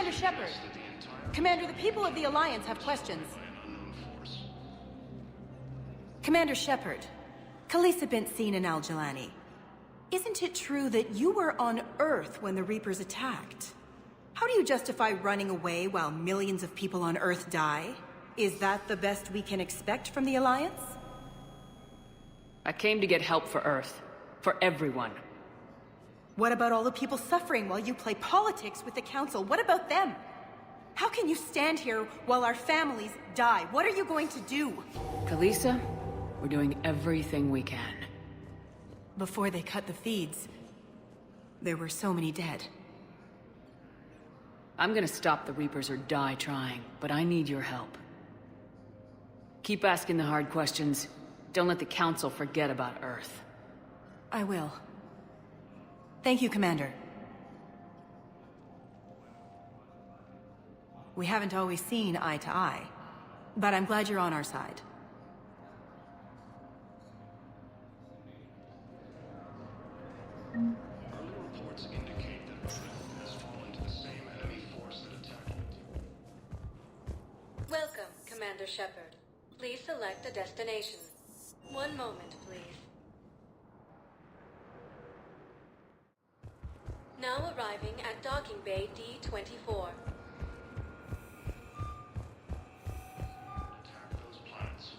Commander Shepard. Commander, the people of the Alliance have questions. Commander Shepard, Khaleesa bint Sin and Al-Jalani. Isn't it true that you were on Earth when the Reapers attacked? How do you justify running away while millions of people on Earth die? Is that the best we can expect from the Alliance? I came to get help for Earth. For everyone. What about all the people suffering while you play politics with the Council? What about them? How can you stand here while our families die? What are you going to do? Khaleesa, we're doing everything we can. Before they cut the feeds, there were so many dead. I'm gonna stop the Reapers or die trying, but I need your help. Keep asking the hard questions. Don't let the Council forget about Earth. I will. Thank you, Commander. We haven't always seen eye to eye, but I'm glad you're on our side. Early reports indicate that the threat has fallen to the same enemy force that attacked it. Welcome, Commander Shepard. Please select a destination. One moment, please. Now arriving at Docking Bay D-24. Attack those planets.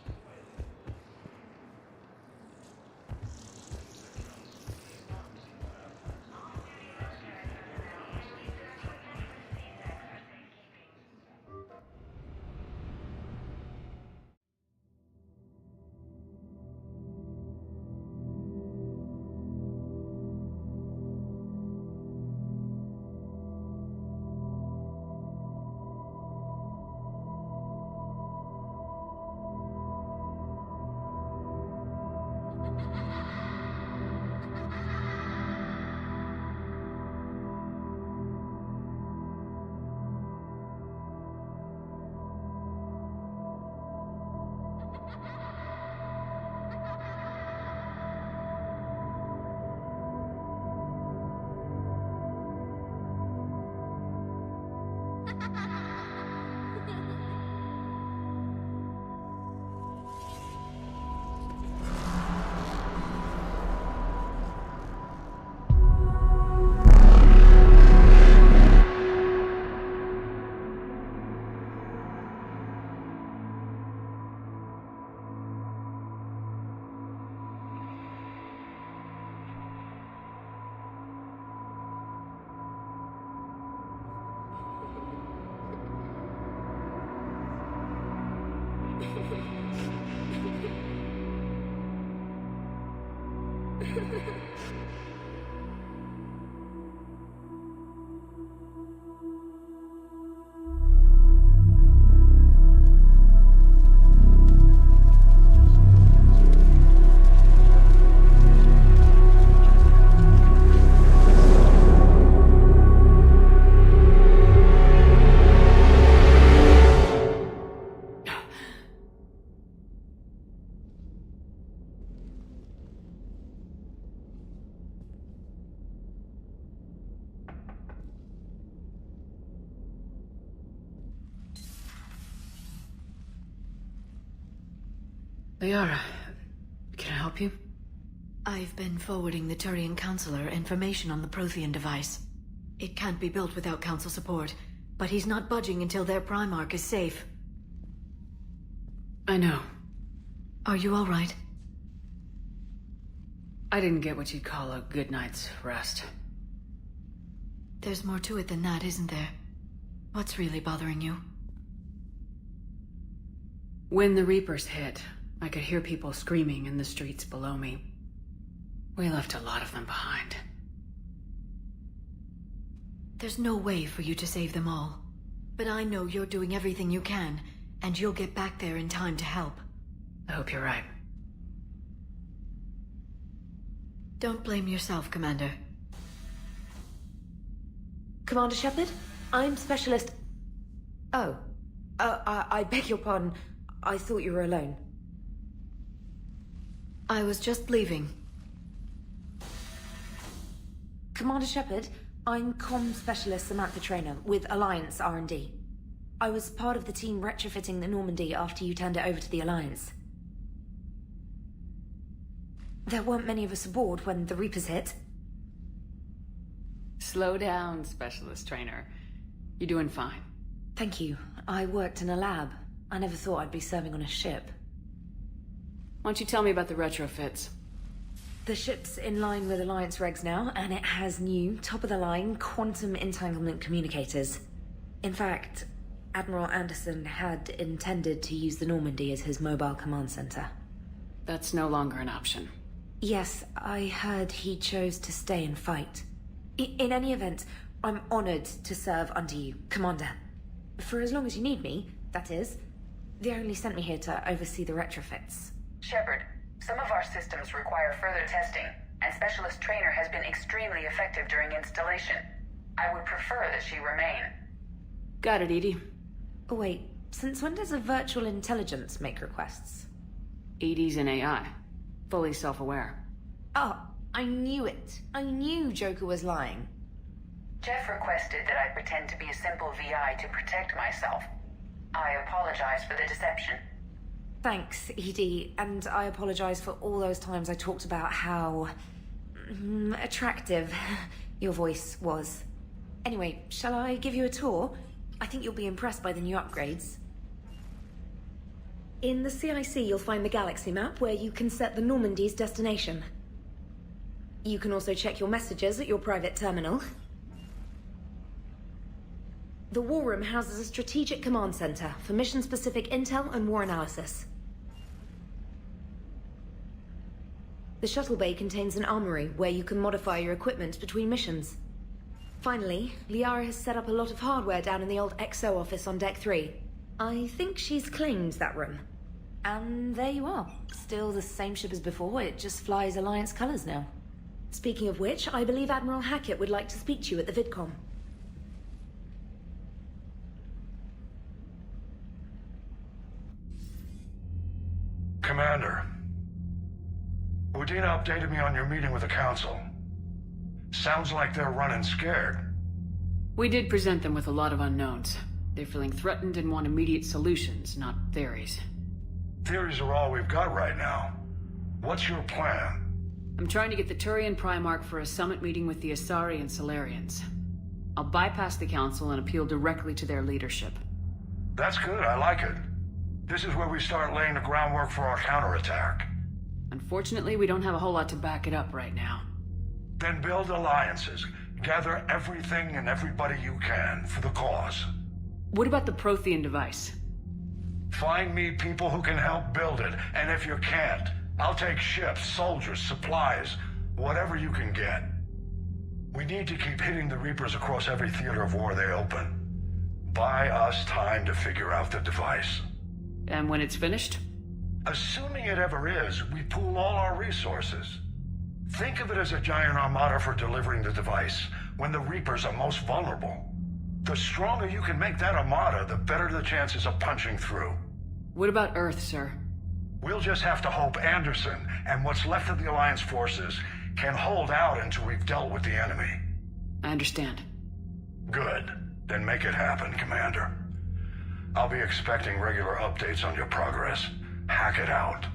Liara, can I help you? I've been forwarding the Turian Counselor information on the Prothean device. It can't be built without Council support, but he's not budging until their Primarch is safe. I know. Are you all right? I didn't get what you'd call a good night's rest. There's more to it than that, isn't there? What's really bothering you? When the Reapers hit, I could hear people screaming in the streets below me. We left a lot of them behind. There's no way for you to save them all. But I know you're doing everything you can, and you'll get back there in time to help. I hope you're right. Don't blame yourself, Commander. Commander Shepard? I'm Specialist... Oh. I beg your pardon. I thought you were alone. I was just leaving. Commander Shepard, I'm comm specialist Samantha Trainer with Alliance R&D. I was part of the team retrofitting the Normandy after you turned it over to the Alliance. There weren't many of us aboard when the Reapers hit. Slow down, Specialist Trainer. You're doing fine. Thank you. I worked in a lab. I never thought I'd be serving on a ship. Why don't you tell me about the retrofits? The ship's in line with Alliance regs now, and it has new, top-of-the-line, quantum entanglement communicators. In fact, Admiral Anderson had intended to use the Normandy as his mobile command center. That's no longer an option. Yes, I heard he chose to stay and fight. In any event, I'm honored to serve under you, Commander. For as long as you need me, that is. They only sent me here to oversee the retrofits. Shepard, some of our systems require further testing, and Specialist Trainer has been extremely effective during installation. I would prefer that she remain. Got it, Edie. Oh, wait, since when does a virtual intelligence make requests? Edie's an AI. Fully self-aware. Oh, I knew it. I knew Joker was lying. Jeff requested that I pretend to be a simple VI to protect myself. I apologize for the deception. Thanks, Edie, and I apologize for all those times I talked about how attractive your voice was. Anyway, shall I give you a tour? I think you'll be impressed by the new upgrades. In the CIC, you'll find the galaxy map where you can set the Normandy's destination. You can also check your messages at your private terminal. The War Room houses a strategic command center for mission-specific intel and war analysis. The shuttle bay contains an armory where you can modify your equipment between missions. Finally, Liara has set up a lot of hardware down in the old XO office on Deck 3. I think she's claimed that room. And there you are. Still the same ship as before, it just flies Alliance colors now. Speaking of which, I believe Admiral Hackett would like to speak to you at the VidCom. Commander, Udina updated me on your meeting with the Council. Sounds like they're running scared. We did present them with a lot of unknowns. They're feeling threatened and want immediate solutions, not theories. Theories are all we've got right now. What's your plan? I'm trying to get the Turian Primarch for a summit meeting with the Asari and Solarians. I'll bypass the Council and appeal directly to their leadership. That's good, I like it. This is where we start laying the groundwork for our counterattack. Unfortunately, we don't have a whole lot to back it up right now. Then build alliances. Gather everything and everybody you can for the cause. What about the Prothean device? Find me people who can help build it, and if you can't, I'll take ships, soldiers, supplies, whatever you can get. We need to keep hitting the Reapers across every theater of war they open. Buy us time to figure out the device. And when it's finished? Assuming it ever is, we pool all our resources. Think of it as a giant armada for delivering the device when the Reapers are most vulnerable. The stronger you can make that armada, the better the chances of punching through. What about Earth, sir? We'll just have to hope Anderson and what's left of the Alliance forces can hold out until we've dealt with the enemy. I understand. Good. Then make it happen, Commander. I'll be expecting regular updates on your progress. Hack it out.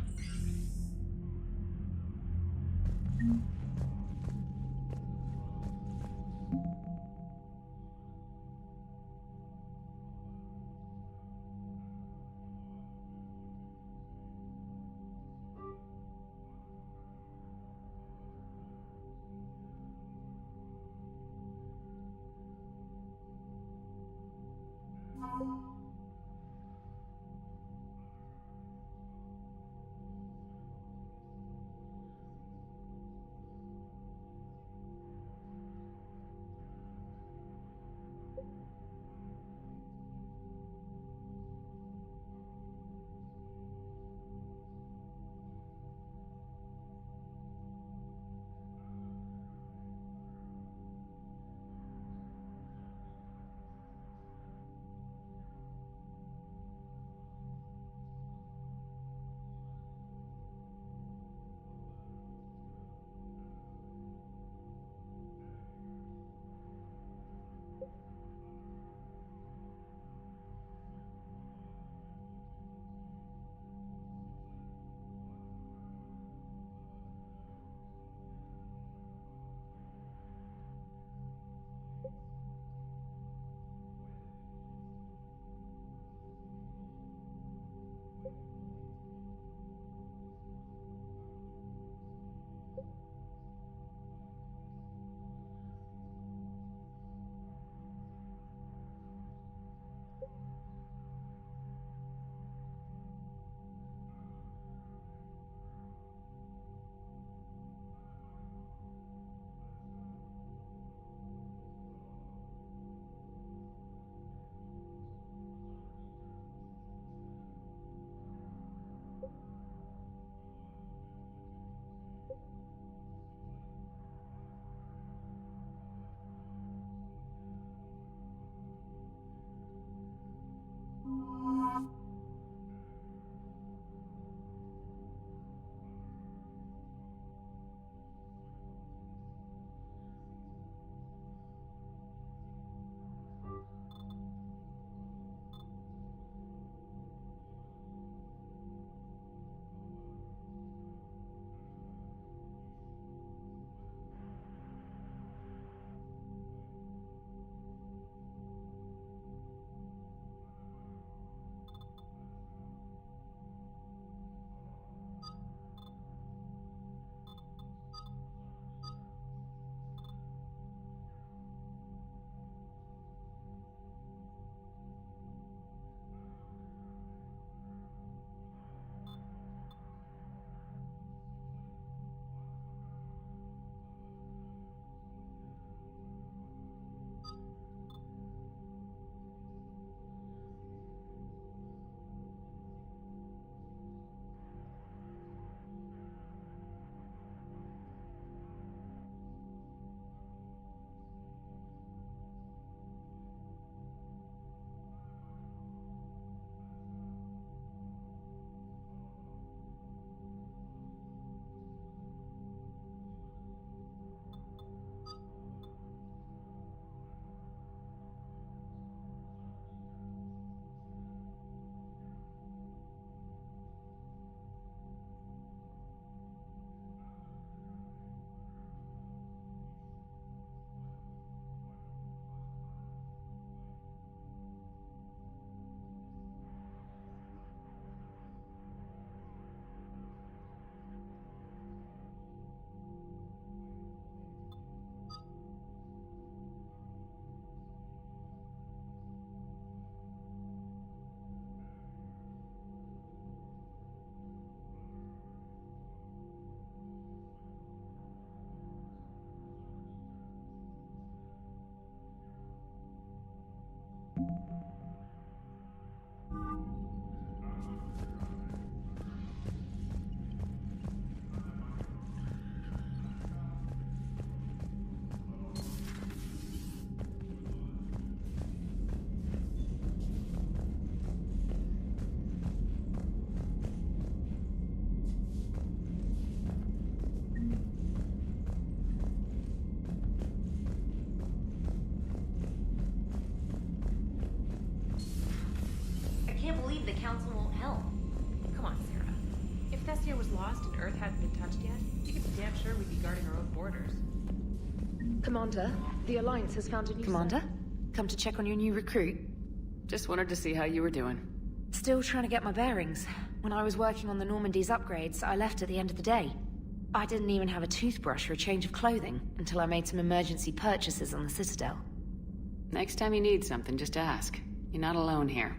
I can't believe the Council won't help. Come on, Sarah. If Thessia was lost and Earth hadn't been touched yet, you can be damn sure we'd be guarding our own borders. Commander, the Alliance has found a new... Commander? Come to check on your new recruit? Just wanted to see how you were doing. Still trying to get my bearings. When I was working on the Normandy's upgrades, I left at the end of the day. I didn't even have a toothbrush or a change of clothing until I made some emergency purchases on the Citadel. Next time you need something, just ask. You're not alone here.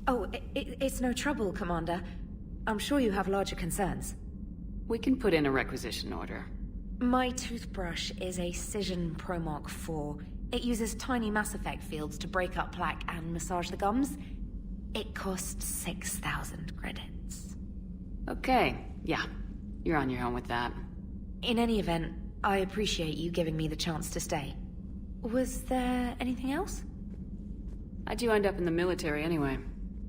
Oh, it's no trouble, Commander. I'm sure you have larger concerns. We can put in a requisition order. My toothbrush is a Cision Pro Mark IV. It uses tiny Mass Effect fields to break up plaque and massage the gums. It costs 6,000 credits. Okay, yeah. You're on your own with that. In any event, I appreciate you giving me the chance to stay. Was there anything else? How'd you end up in the military anyway?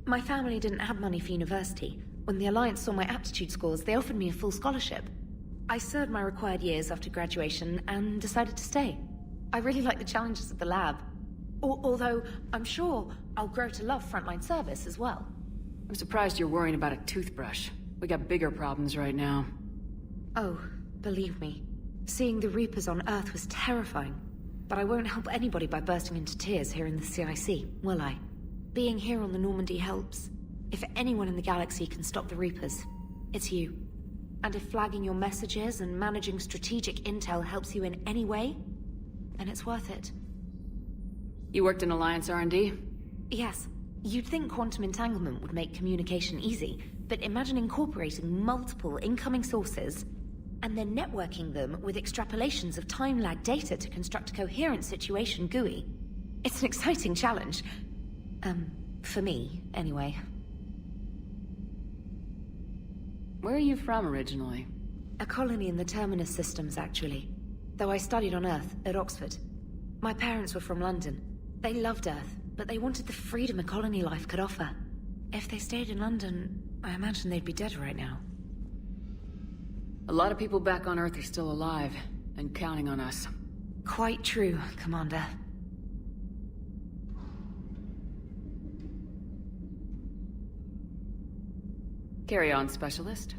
My family didn't have money for university. When the Alliance saw my aptitude scores, they offered me a full scholarship. I served my required years after graduation and decided to stay. I really like the challenges of the lab. Although, I'm sure I'll grow to love frontline service as well. I'm surprised you're worrying about a toothbrush. We got bigger problems right now. Oh, believe me. Seeing the Reapers on Earth was terrifying. But I won't help anybody by bursting into tears here in the CIC, will I? Being here on the Normandy helps. If anyone in the galaxy can stop the Reapers, it's you. And if flagging your messages and managing strategic intel helps you in any way, then it's worth it. You worked in Alliance R&D? Yes. You'd think quantum entanglement would make communication easy, but imagine incorporating multiple incoming sources and then networking them with extrapolations of time-lag data to construct a coherent situation GUI. It's an exciting challenge. For me, anyway. Where are you from originally? A colony in the Terminus systems, actually. Though I studied on Earth, at Oxford. My parents were from London. They loved Earth, but they wanted the freedom a colony life could offer. If they stayed in London, I imagine they'd be dead right now. A lot of people back on Earth are still alive, and counting on us. Quite true, Commander. Carry on, Specialist.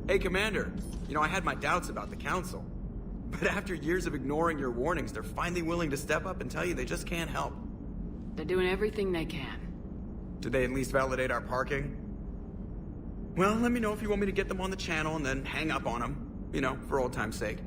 Hey, Commander. You know, I had my doubts about the Council. But after years of ignoring your warnings, they're finally willing to step up and tell you they just can't help. They're doing everything they can. Did they at least validate our parking? Well, let me know if you want me to get them on the channel and then hang up on them. You know, for old time's sake.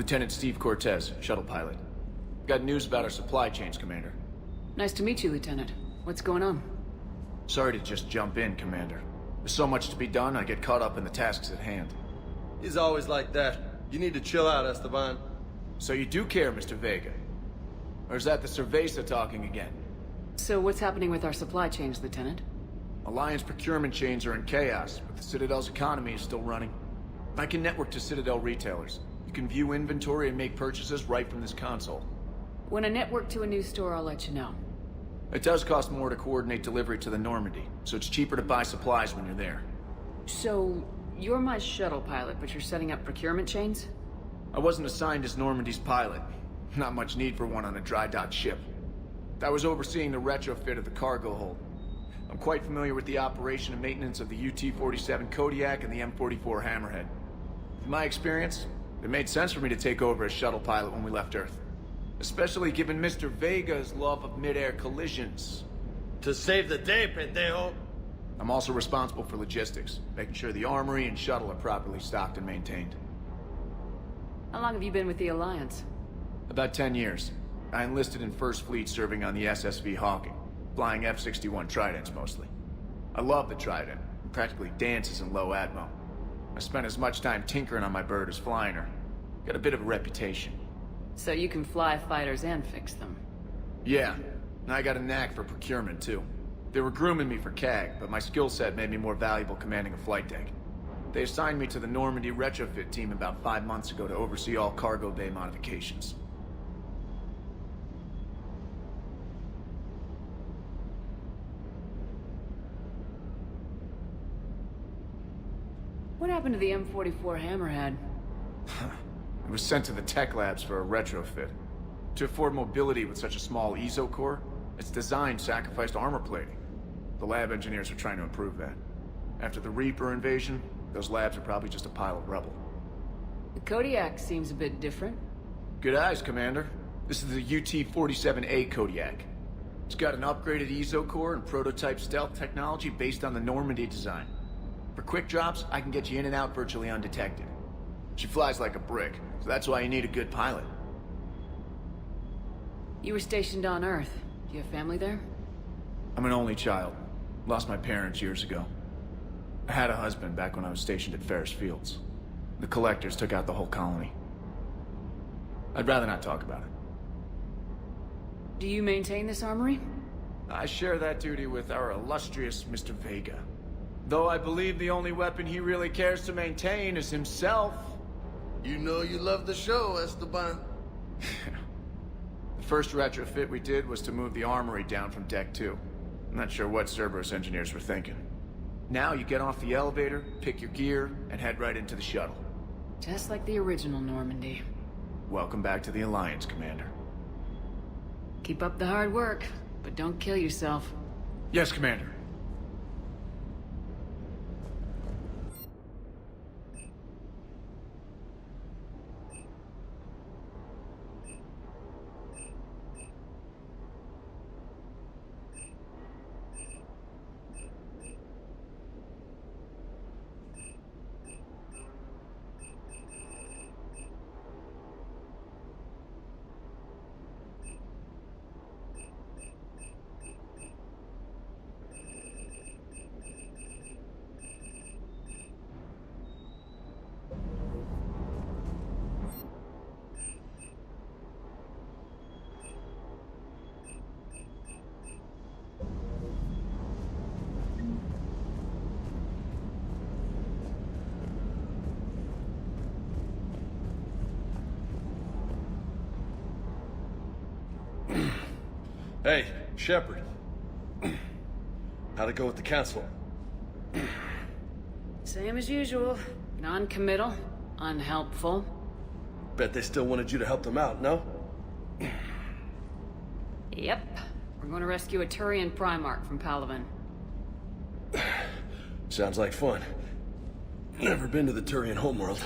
Lieutenant Steve Cortez, shuttle pilot. Got news about our supply chains, Commander. Nice to meet you, Lieutenant. What's going on? Sorry to just jump in, Commander. There's so much to be done, I get caught up in the tasks at hand. He's always like that. You need to chill out, Esteban. So you do care, Mr. Vega? Or is that the Cerveza talking again? So what's happening with our supply chains, Lieutenant? Alliance procurement chains are in chaos, but the Citadel's economy is still running. I can network to Citadel retailers. You can view inventory and make purchases right from this console. When I network to a new store, I'll let you know. It does cost more to coordinate delivery to the Normandy, so it's cheaper to buy supplies when you're there. So, you're my shuttle pilot, but you're setting up procurement chains? I wasn't assigned as Normandy's pilot. Not much need for one on a dry dock ship. I was overseeing the retrofit of the cargo hold. I'm quite familiar with the operation and maintenance of the UT-47 Kodiak and the M44 Hammerhead. In my experience, it made sense for me to take over as shuttle pilot when we left Earth. Especially given Mr. Vega's love of mid-air collisions. To save the day, pendejo. I'm also responsible for logistics, making sure the armory and shuttle are properly stocked and maintained. How long have you been with the Alliance? About 10 years. I enlisted in First Fleet serving on the SSV Hawking, flying F-61 Tridents mostly. I love the Trident, and practically dances in low atmo. I spent as much time tinkering on my bird as flying her. Got a bit of a reputation. So you can fly fighters and fix them? Yeah, and I got a knack for procurement too. They were grooming me for CAG, but my skill set made me more valuable commanding a flight deck. They assigned me to the Normandy retrofit team about 5 months ago to oversee all cargo bay modifications. What happened to the M44 Hammerhead? It was sent to the tech labs for a retrofit. To afford mobility with such a small ESO core, its design sacrificed armor plating. The lab engineers are trying to improve that. After the Reaper invasion, those labs are probably just a pile of rubble. The Kodiak seems a bit different. Good eyes, Commander. This is the UT-47A Kodiak. It's got an upgraded ESO core and prototype stealth technology based on the Normandy design. For quick drops, I can get you in and out virtually undetected. She flies like a brick, so that's why you need a good pilot. You were stationed on Earth. Do you have family there? I'm an only child. Lost my parents years ago. I had a husband back when I was stationed at Ferris Fields. The collectors took out the whole colony. I'd rather not talk about it. Do you maintain this armory? I share that duty with our illustrious Mr. Vega. Though I believe the only weapon he really cares to maintain is himself. You know you love the show, Esteban. The first retrofit we did was to move the armory down from Deck 2. I'm not sure what Cerberus engineers were thinking. Now you get off the elevator, pick your gear, and head right into the shuttle. Just like the original Normandy. Welcome back to the Alliance, Commander. Keep up the hard work, but don't kill yourself. Yes, Commander. Hey, Shepard. How'd it go with the council? Same as usual. Non-committal, unhelpful. Bet they still wanted you to help them out, no? Yep. We're going to rescue a Turian Primarch from Palaven. Sounds like fun. Never been to the Turian homeworld.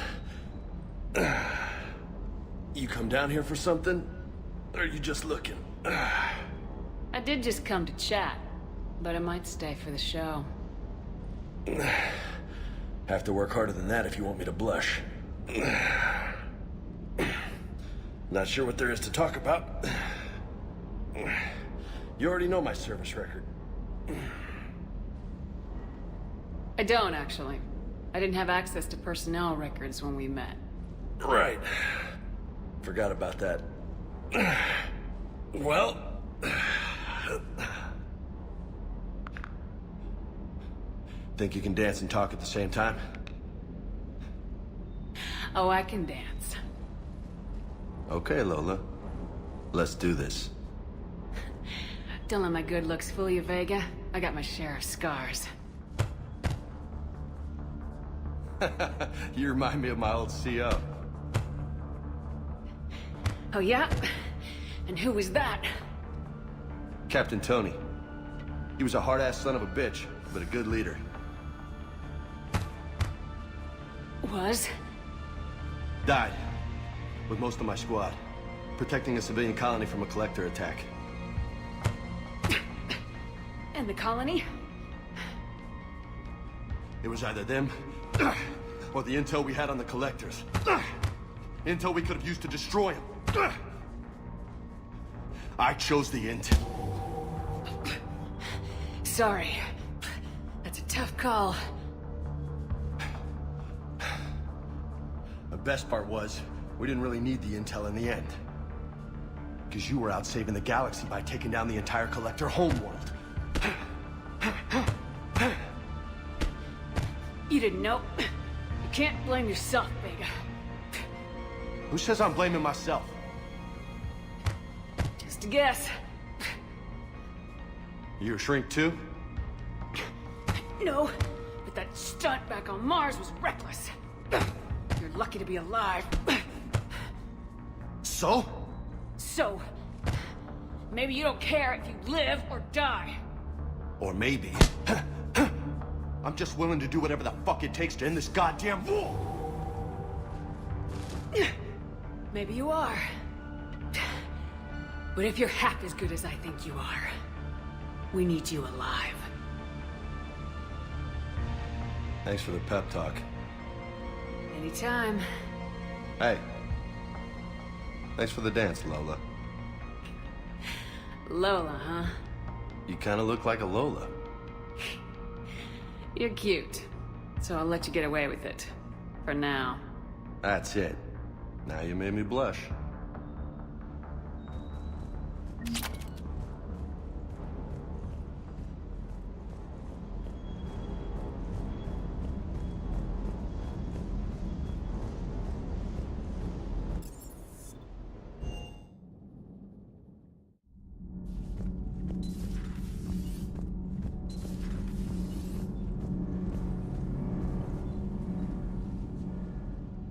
You come down here for something? Or are you just looking? I did just come to chat, but I might stay for the show. Have to work harder than that if you want me to blush. Not sure what there is to talk about. You already know my service record. I don't, actually. I didn't have access to personnel records when we met. Right. Forgot about that. Well... Think you can dance and talk at the same time? Oh, I can dance. Okay, Lola. Let's do this. Don't let my good looks fool you, Vega. I got my share of scars. You remind me of my old CO. Oh yeah? And who was that? Captain Tony. He was a hard-ass son of a bitch, but a good leader. Was? Died. With most of my squad. Protecting a civilian colony from a collector attack. And the colony? It was either them, or the intel we had on the collectors. Intel we could have used to destroy them. I chose the intel. Sorry. That's a tough call. The best part was, we didn't really need the intel in the end. Because you were out saving the galaxy by taking down the entire collector homeworld. You didn't know. You can't blame yourself, Vega. Who says I'm blaming myself? Just a guess. You a shrink too? No, but that stunt back on Mars was reckless. You're lucky to be alive. So? So, maybe you don't care if you live or die. Or maybe... I'm just willing to do whatever the fuck it takes to end this goddamn war! Maybe you are. But if you're half as good as I think you are, we need you alive. Thanks for the pep talk. Anytime. Hey. Thanks for the dance, Lola. Lola, huh? You kinda look like a Lola. You're cute, so I'll let you get away with it. For now. That's it. Now you made me blush.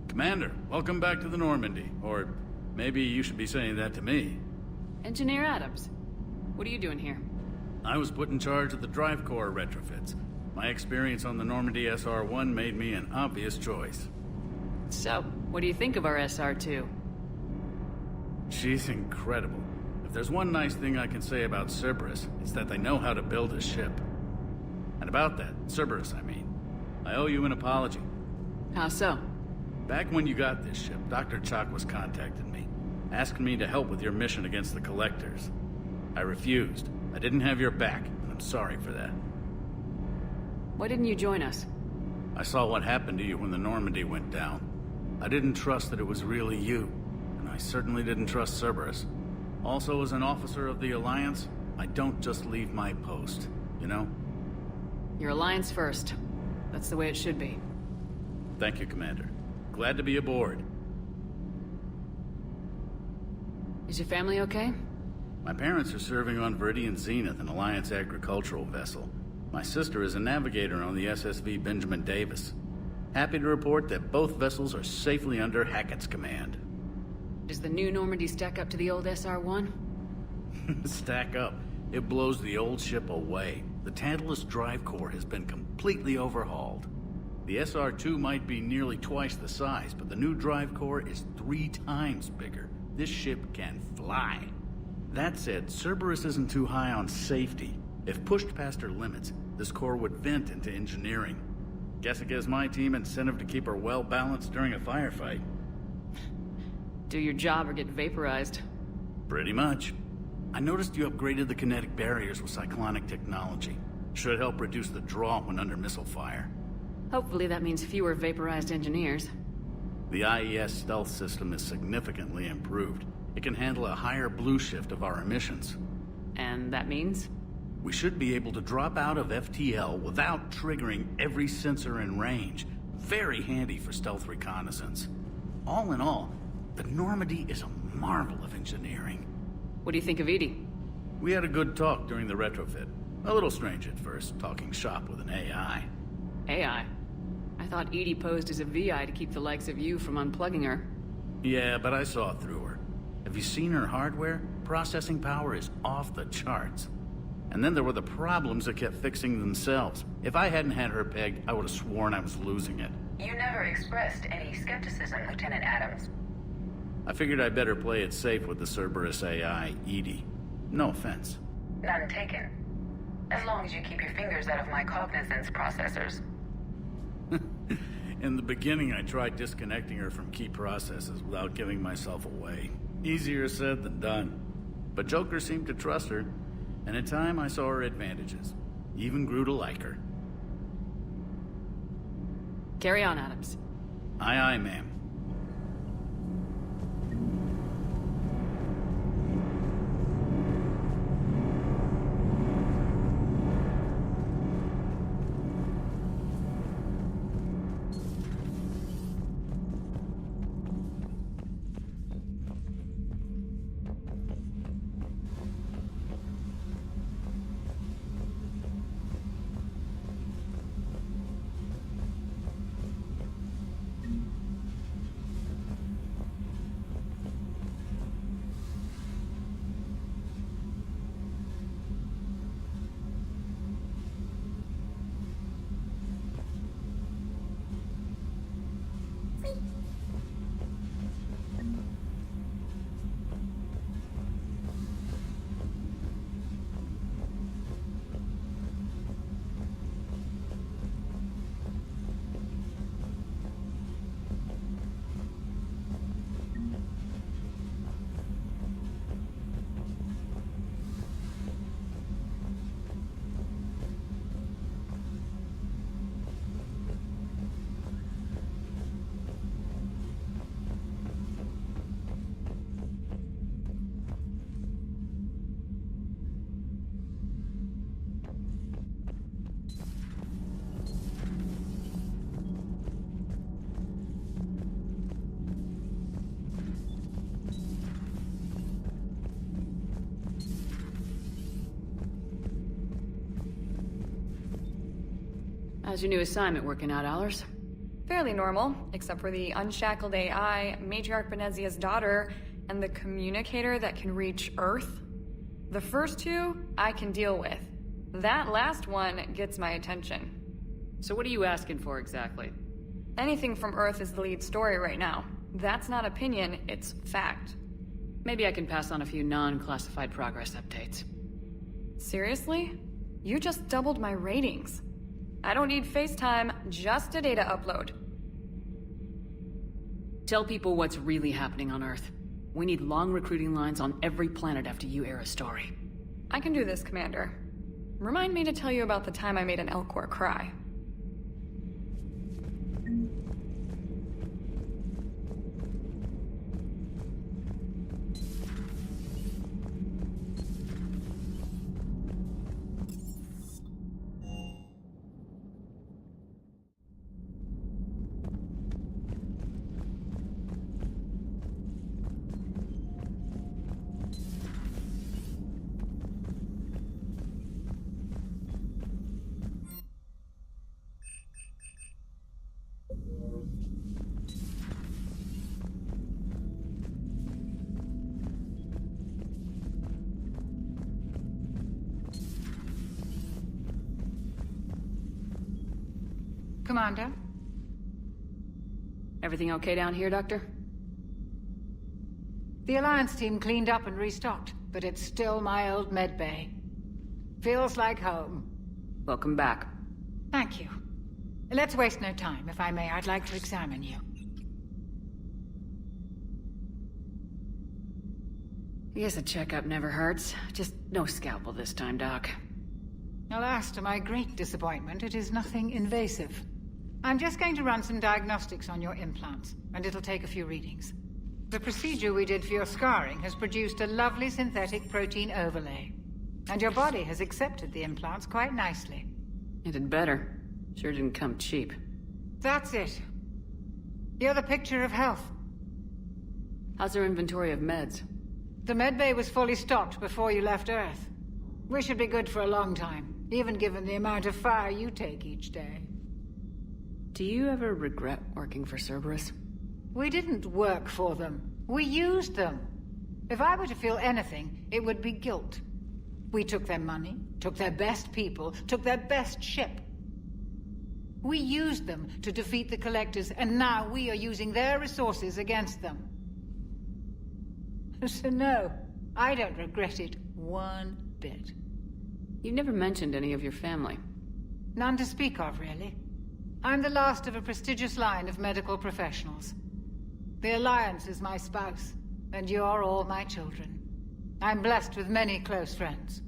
Commander, welcome back to the Normandy. Or maybe you should be saying that to me. Engineer Adams, what are you doing here? I was put in charge of the drive core retrofits. My experience on the Normandy SR-1 made me an obvious choice. So, what do you think of our SR-2? She's incredible. If there's one nice thing I can say about Cerberus, it's that they know how to build a ship. And about that, Cerberus, I mean, I owe you an apology. How so? Back when you got this ship, Dr. Chalk was contacting me, asking me to help with your mission against the Collectors. I refused. I didn't have your back, and I'm sorry for that. Why didn't you join us? I saw what happened to you when the Normandy went down. I didn't trust that it was really you, and I certainly didn't trust Cerberus. Also, as an officer of the Alliance, I don't just leave my post, you know? Your Alliance first. That's the way it should be. Thank you, Commander. Glad to be aboard. Is your family okay? My parents are serving on Viridian Zenith, an Alliance agricultural vessel. My sister is a navigator on the SSV Benjamin Davis. Happy to report that both vessels are safely under Hackett's command. Does the new Normandy stack up to the old SR-1? Stack up. It blows the old ship away. The Tantalus drive core has been completely overhauled. The SR-2 might be nearly twice the size, but the new drive core is 3 times bigger. This ship can fly. That said, Cerberus isn't too high on safety. If pushed past her limits, this core would vent into engineering. Guess it gives my team incentive to keep her well-balanced during a firefight. Do your job or get vaporized. Pretty much. I noticed you upgraded the kinetic barriers with cyclonic technology. Should help reduce the draw when under missile fire. Hopefully that means fewer vaporized engineers. The IES stealth system is significantly improved. It can handle a higher blue shift of our emissions. And that means? We should be able to drop out of FTL without triggering every sensor in range. Very handy for stealth reconnaissance. All in all, the Normandy is a marvel of engineering. What do you think of Edie? We had a good talk during the retrofit. A little strange at first, talking shop with an AI. AI? I thought Edie posed as a VI to keep the likes of you from unplugging her. Yeah, but I saw through her. Have you seen her hardware? Processing power is off the charts. And then there were the problems that kept fixing themselves. If I hadn't had her pegged, I would have sworn I was losing it. You never expressed any skepticism, Lieutenant Adams. I figured I'd better play it safe with the Cerberus AI, Edie. No offense. None taken. As long as you keep your fingers out of my cognizance processors. In the beginning, I tried disconnecting her from key processes without giving myself away. Easier said than done. But Joker seemed to trust her, and in time I saw her advantages. Even grew to like her. Carry on, Adams. Aye, aye, ma'am. How's your new assignment working out, Allers? Fairly normal, except for the unshackled AI, Matriarch Benezia's daughter, and the communicator that can reach Earth. The first two, I can deal with. That last one gets my attention. So what are you asking for exactly? Anything from Earth is the lead story right now. That's not opinion, it's fact. Maybe I can pass on a few non-classified progress updates. Seriously? You just doubled my ratings. I don't need FaceTime, just a data upload. Tell people what's really happening on Earth. We need long recruiting lines on every planet after you air a story. I can do this, Commander. Remind me to tell you about the time I made an Elcor cry. Commander? Everything okay down here, Doctor? The Alliance team cleaned up and restocked, but it's still my old med bay. Feels like home. Welcome back. Thank you. Let's waste no time. If I may, I'd like to examine you. I guess a checkup never hurts. Just no scalpel this time, Doc. Alas, to my great disappointment, it is nothing invasive. I'm just going to run some diagnostics on your implants, and it'll take a few readings. The procedure we did for your scarring has produced a lovely synthetic protein overlay. And your body has accepted the implants quite nicely. It did better. Sure didn't come cheap. That's it. You're the picture of health. How's our inventory of meds? The medbay was fully stocked before you left Earth. We should be good for a long time, even given the amount of fire you take each day. Do you ever regret working for Cerberus? We didn't work for them. We used them. If I were to feel anything, it would be guilt. We took their money, took their best people, took their best ship. We used them to defeat the Collectors, and now we are using their resources against them. So no, I don't regret it one bit. You never mentioned any of your family. None to speak of, really. I'm the last of a prestigious line of medical professionals. The Alliance is my spouse, and you're all my children. I'm blessed with many close friends.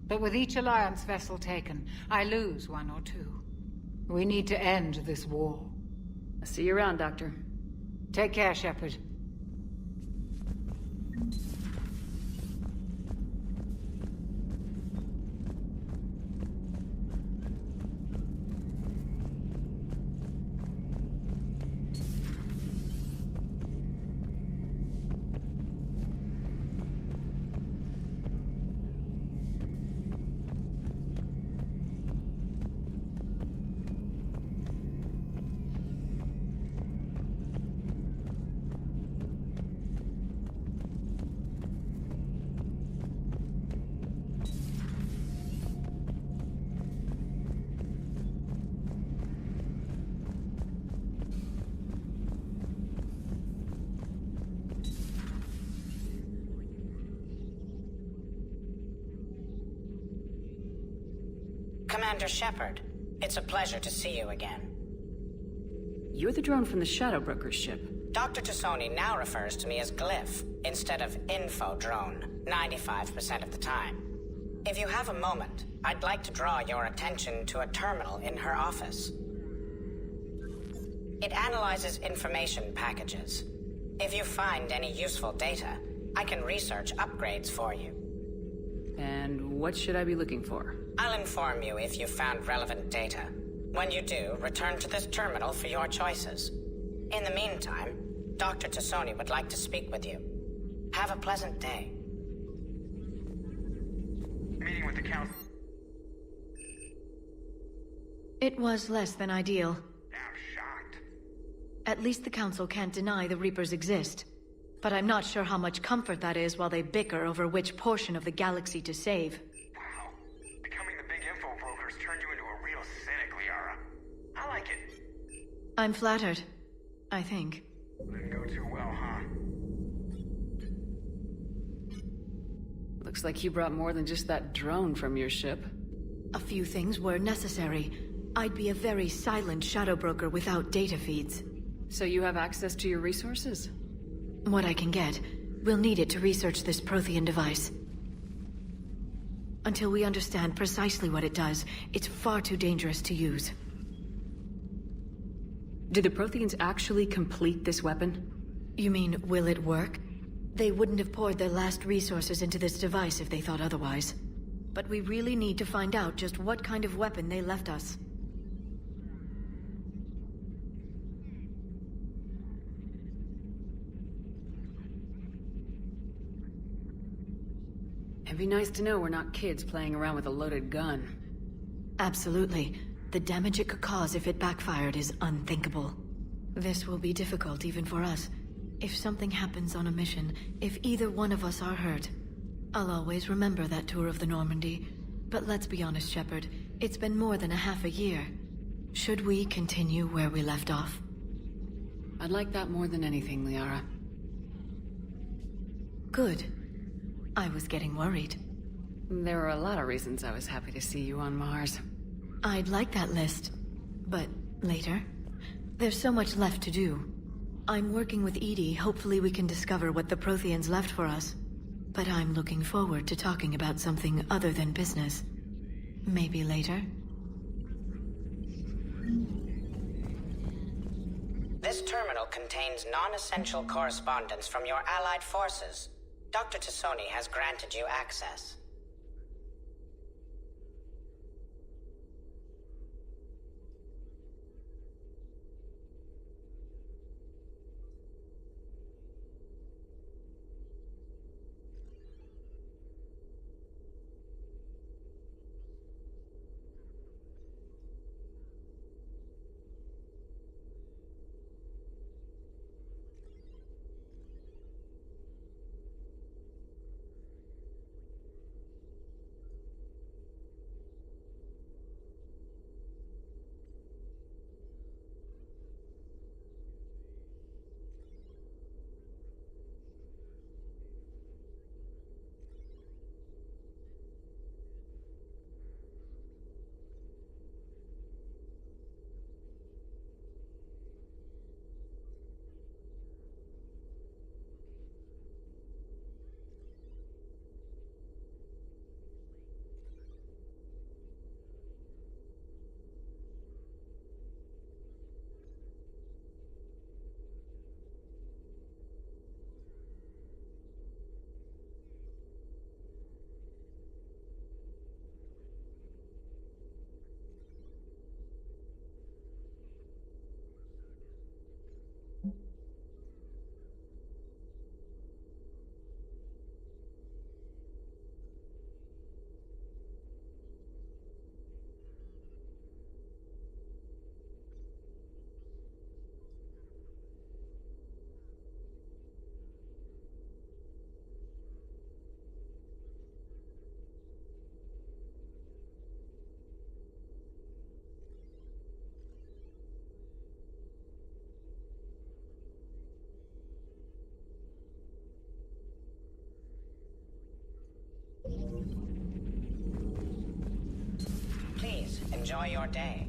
But with each Alliance vessel taken, I lose one or two. We need to end this war. I'll see you around, Doctor. Take care, Shepard. Commander Shepard, it's a pleasure to see you again. You're the drone from the Shadow Broker's ship. Dr. Tassoni now refers to me as Glyph, instead of Info Drone, 95% of the time. If you have a moment, I'd like to draw your attention to a terminal in her office. It analyzes information packages. If you find any useful data, I can research upgrades for you. And what should I be looking for? I'll inform you if you've found relevant data. When you do, return to this terminal for your choices. In the meantime, Dr. Tassoni would like to speak with you. Have a pleasant day. Meeting with the council. It was less than ideal. I'm shocked. At least the Council can't deny the Reapers exist. But I'm not sure how much comfort that is while they bicker over which portion of the galaxy to save. Wow. Becoming the big info broker's turned you into a real cynic, Liara. I like it. I'm flattered. I think. Didn't go too well, huh? Looks like you brought more than just that drone from your ship. A few things were necessary. I'd be a very silent shadow broker without data feeds. So you have access to your resources? What I can get. We'll need it to research this Prothean device. Until we understand precisely what it does, it's far too dangerous to use. Did the Protheans actually complete this weapon? You mean, will it work? They wouldn't have poured their last resources into this device if they thought otherwise. But we really need to find out just what kind of weapon they left us. It'd be nice to know we're not kids playing around with a loaded gun. Absolutely. The damage it could cause if it backfired is unthinkable. This will be difficult even for us. If something happens on a mission, if either one of us are hurt, I'll always remember that tour of the Normandy. But let's be honest, Shepard. It's been more than a half a year. Should we continue where we left off? I'd like that more than anything, Liara. Good. I was getting worried. There were a lot of reasons I was happy to see you on Mars. I'd like that list. But later? There's so much left to do. I'm working with Edie. Hopefully we can discover what the Protheans left for us. But I'm looking forward to talking about something other than business. Maybe later? This terminal contains non-essential correspondence from your allied forces. Dr. Tassoni has granted you access. your day.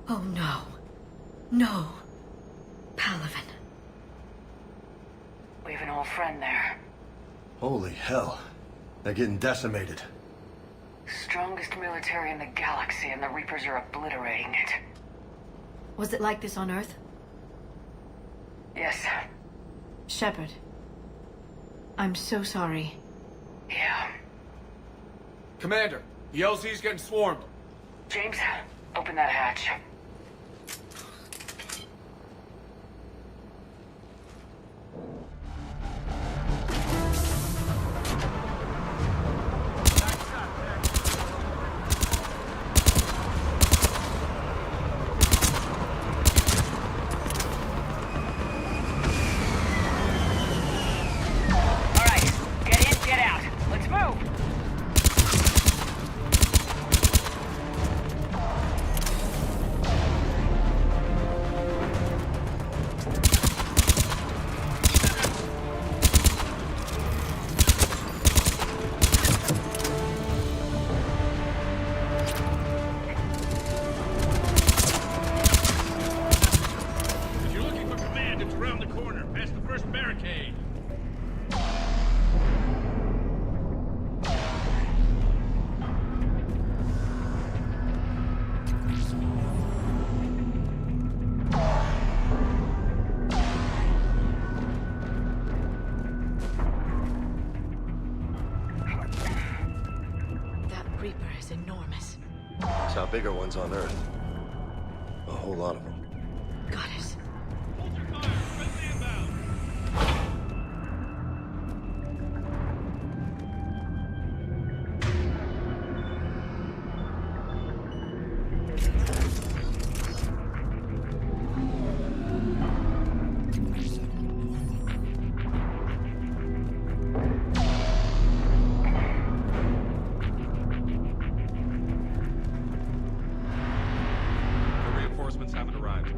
Oh no. No. Palaven. We have an old friend there. Holy hell. They're getting decimated. Strongest military in the galaxy, and the Reapers are obliterating it. Was it like this on Earth? Yes. Shepard. I'm so sorry. Yeah. Commander, the LZ's getting swarmed. James, open that hatch. Bigger ones on Earth. A whole lot of them. Goddess. Haven't arrived.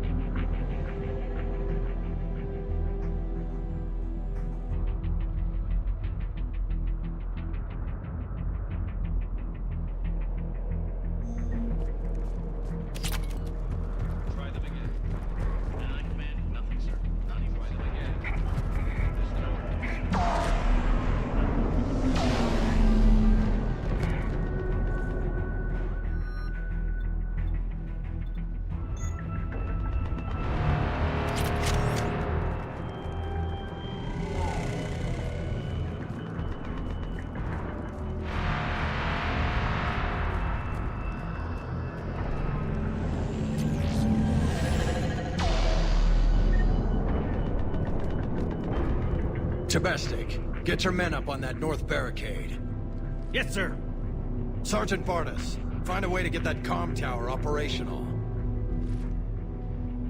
Try them again. Command, nothing, sir. Not even try them again. Tabestic, get your men up on that north barricade. Yes, sir. Sergeant Bartis, find a way to get that comm tower operational.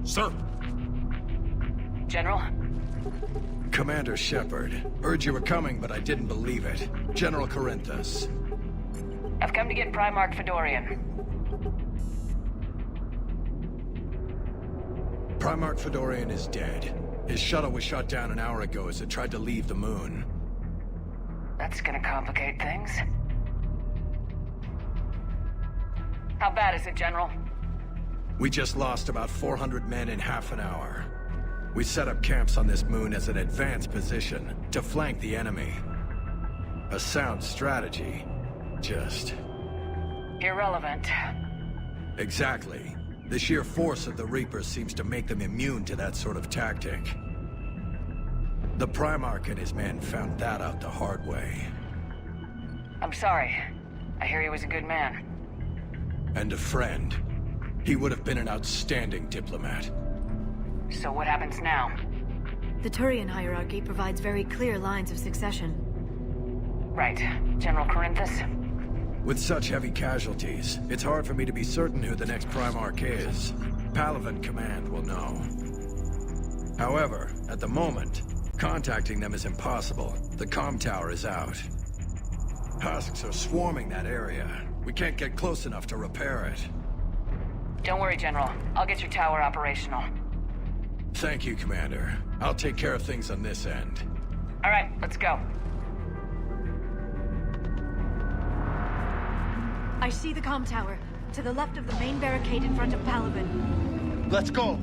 Sir. General? Commander Shepard. Heard you were coming, but I didn't believe it. General Corinthus. I've come to get Primarch Fedorian. Primarch Fedorian is dead. His shuttle was shot down an hour ago as it tried to leave the moon. That's gonna complicate things. How bad is it, General? We just lost about 400 men in half an hour. We set up camps on this moon as an advanced position to flank the enemy. A sound strategy. Just... irrelevant. Exactly. The sheer force of the Reapers seems to make them immune to that sort of tactic. The Primarch and his men found that out the hard way. I'm sorry. I hear he was a good man. And a friend. He would have been an outstanding diplomat. So what happens now? The Turian hierarchy provides very clear lines of succession. Right. General Corinthus? With such heavy casualties, it's hard for me to be certain who the next Primarch is. Palaven Command will know. However, at the moment, contacting them is impossible. The comm tower is out. Husks are swarming that area. We can't get close enough to repair it. Don't worry, General. I'll get your tower operational. Thank you, Commander. I'll take care of things on this end. All right, let's go. I see the comm tower. to the left of the main barricade in front of Palaven. Let's go!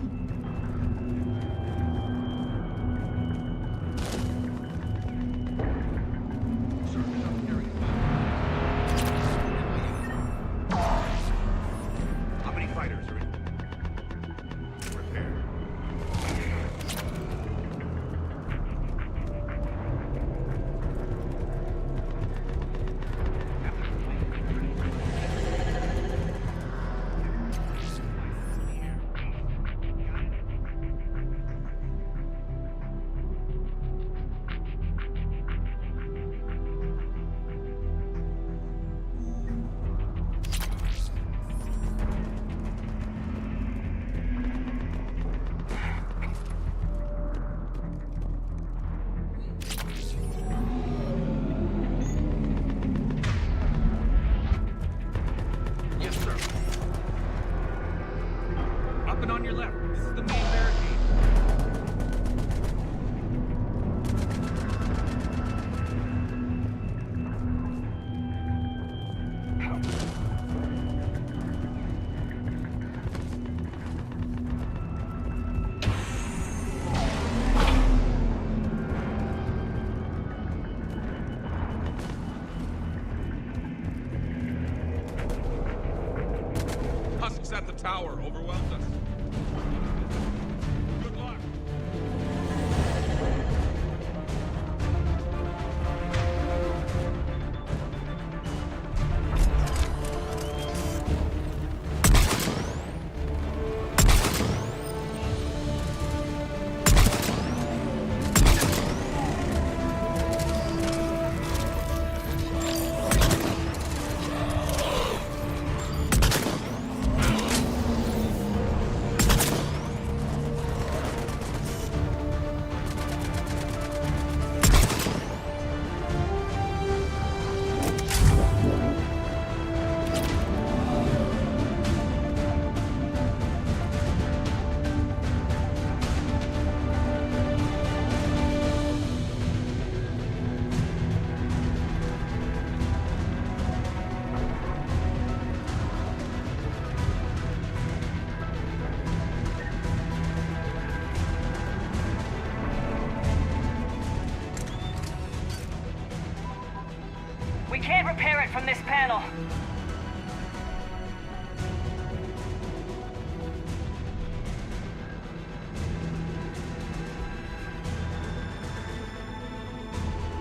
How many fighters are in? Repair. Up and on your left. This is the main barricade. Husks at the tower overwhelmed us. Good luck. We can't repair it from this panel.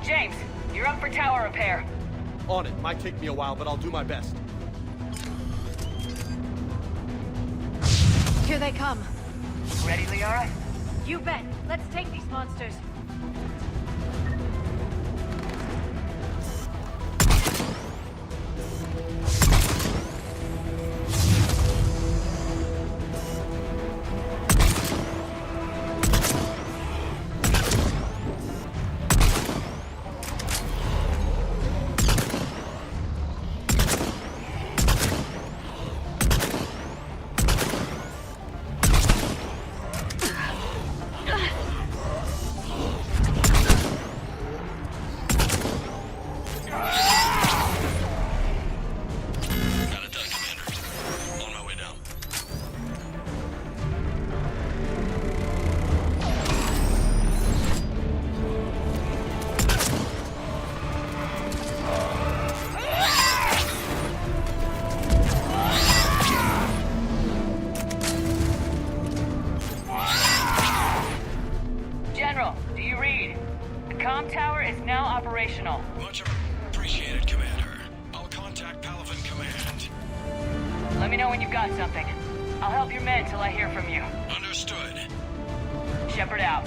James, you're up for tower repair. On it. Might take me a while, but I'll do my best. Here they come. Ready, Liara? You bet. Let's take these monsters. Much appreciated, Commander. I'll contact Palaven Command. Let me know when you've got something. I'll help your men till I hear from you. Understood. Shepard out.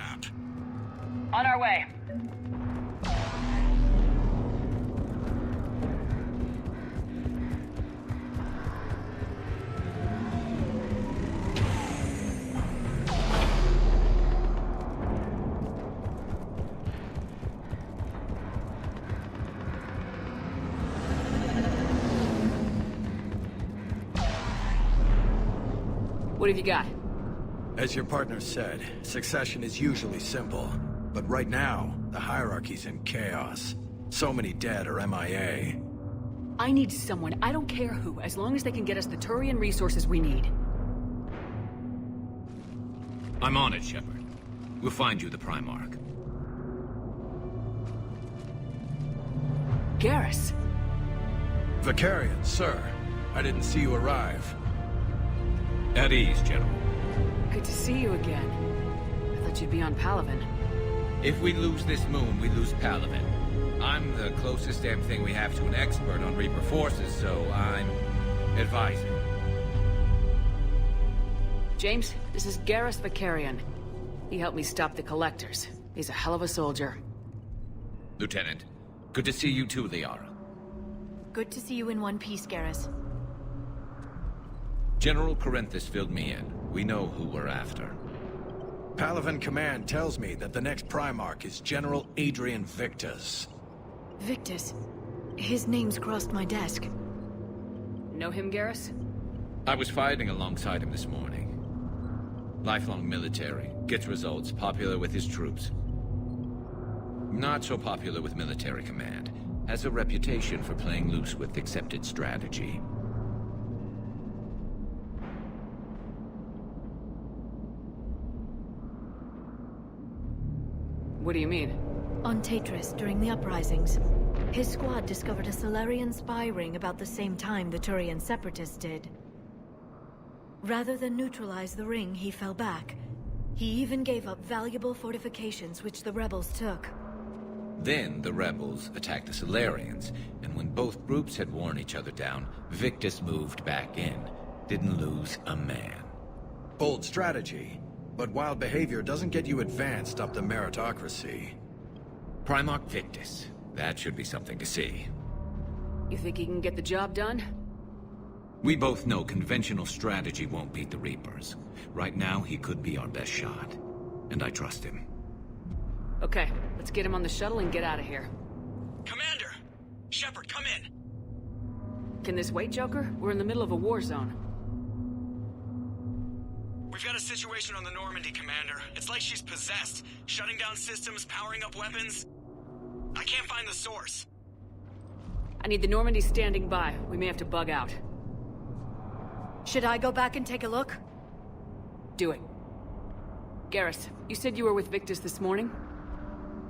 crap. On our way. What have you got? As your partner said, succession is usually simple. But right now, the hierarchy's in chaos. So many dead or MIA. I need someone, I don't care who, as long as they can get us the Turian resources we need. I'm on it, Shepard. We'll find you the Primarch. Garrus. Vicarian, sir. I didn't see you arrive. At ease, General. Good to see you again. I thought you'd be on Palaven. If we lose this moon, we lose Palaven. I'm the closest damn thing we have to an expert on Reaper forces, so I'm advising. James, this is Garrus Vicarian. He helped me stop the Collectors. He's a hell of a soldier. Lieutenant, good to see you too, Liara. Good to see you in one piece, Garrus. General Corinthus filled me in. We know who we're after. Palaven Command tells me that the next Primarch is General Adrian Victus. Victus? His name's crossed my desk. Know him, Garrus? I was fighting alongside him this morning. Lifelong military, gets results, popular with his troops. Not so popular with military command. Has a reputation for playing loose with accepted strategy. What do you mean? On Tatris, during the uprisings, his squad discovered a Solarian spy ring about the same time the Turian separatists did. Rather than neutralize the ring, he fell back. He even gave up valuable fortifications which the rebels took. Then the rebels attacked the Solarians, and when both groups had worn each other down, Victus moved back in. Didn't lose a man. Bold strategy. But wild behavior doesn't get you advanced up the meritocracy. Primarch Victus. That should be something to see. You think he can get the job done? We both know conventional strategy won't beat the Reapers. Right now, he could be our best shot. And I trust him. Okay, let's get him on the shuttle and get out of here. Commander! Shepard, come in! Can this wait, Joker? We're in the middle of a war zone. We've got a situation on the Normandy, Commander. It's like she's possessed. Shutting down systems, powering up weapons. I can't find the source. I need the Normandy standing by. We may have to bug out. Should I go back and take a look? Do it. Garrus, you said you were with Victus this morning?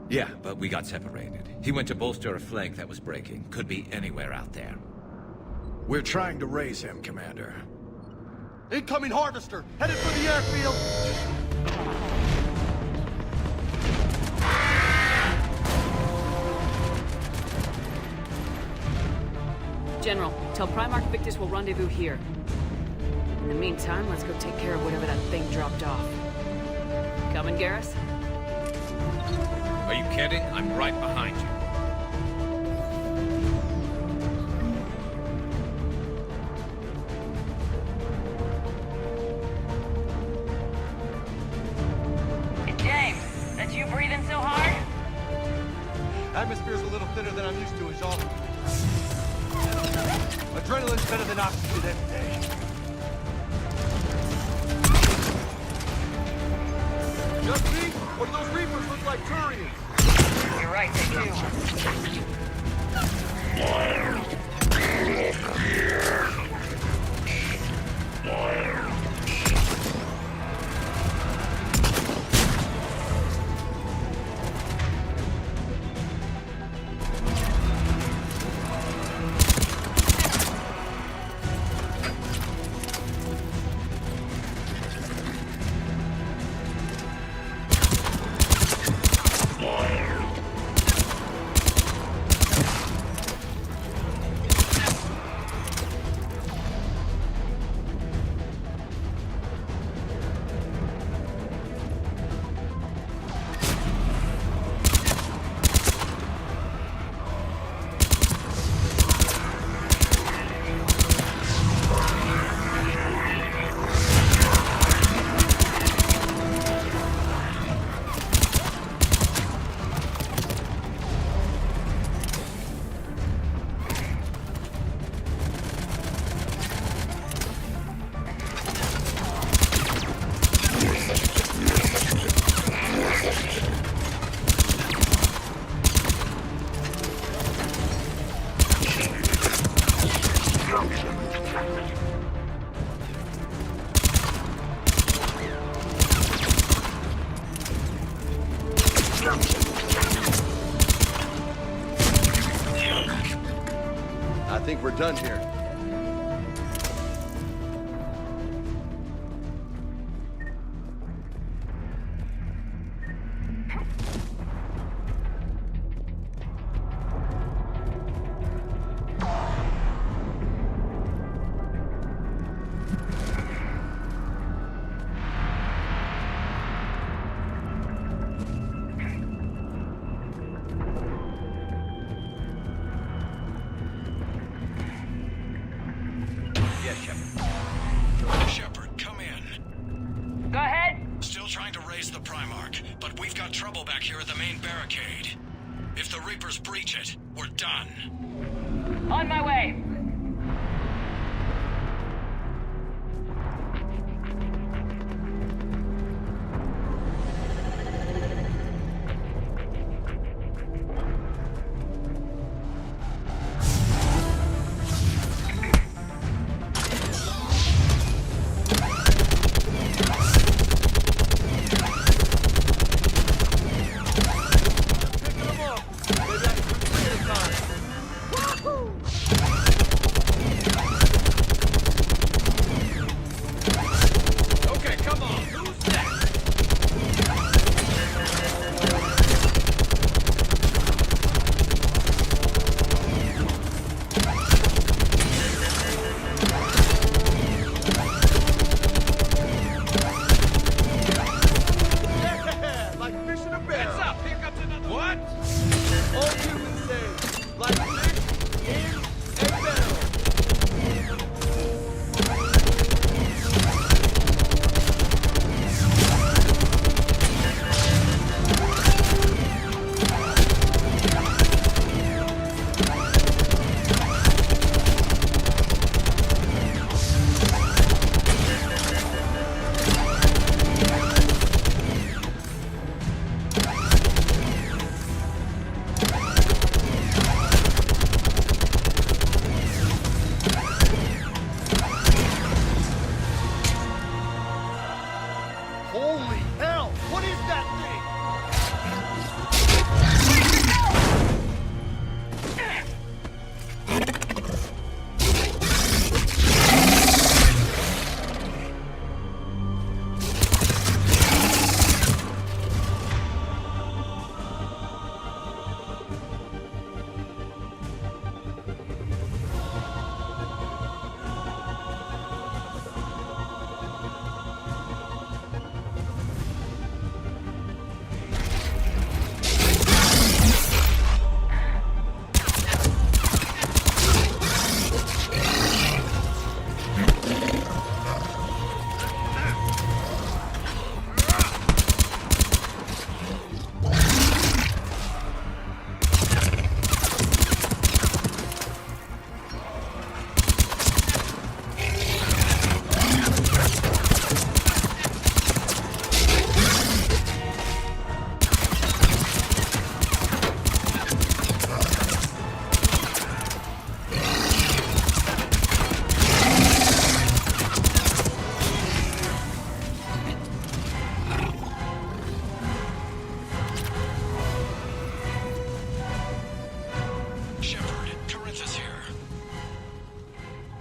Yeah, but we got separated. He went to bolster a flank that was breaking. Could be anywhere out there. We're trying to raise him, Commander. Incoming harvester! Headed for the airfield! General, tell Primarch Victus we'll rendezvous here. In the meantime, let's go take care of whatever that thing dropped off. Coming, Garrus? Are you kidding? I'm right behind you. Breathing so hard? Atmosphere's a little thinner than I'm used to, is all. Adrenaline's better than oxygen every day. Just me? Or do those Reapers look like Turians? You're right, they do. I think we're done here. Shepard, come in. Go ahead. Still trying to raise the Primarch, but we've got trouble back here at the main barricade. If the Reapers breach it, we're done. On my way.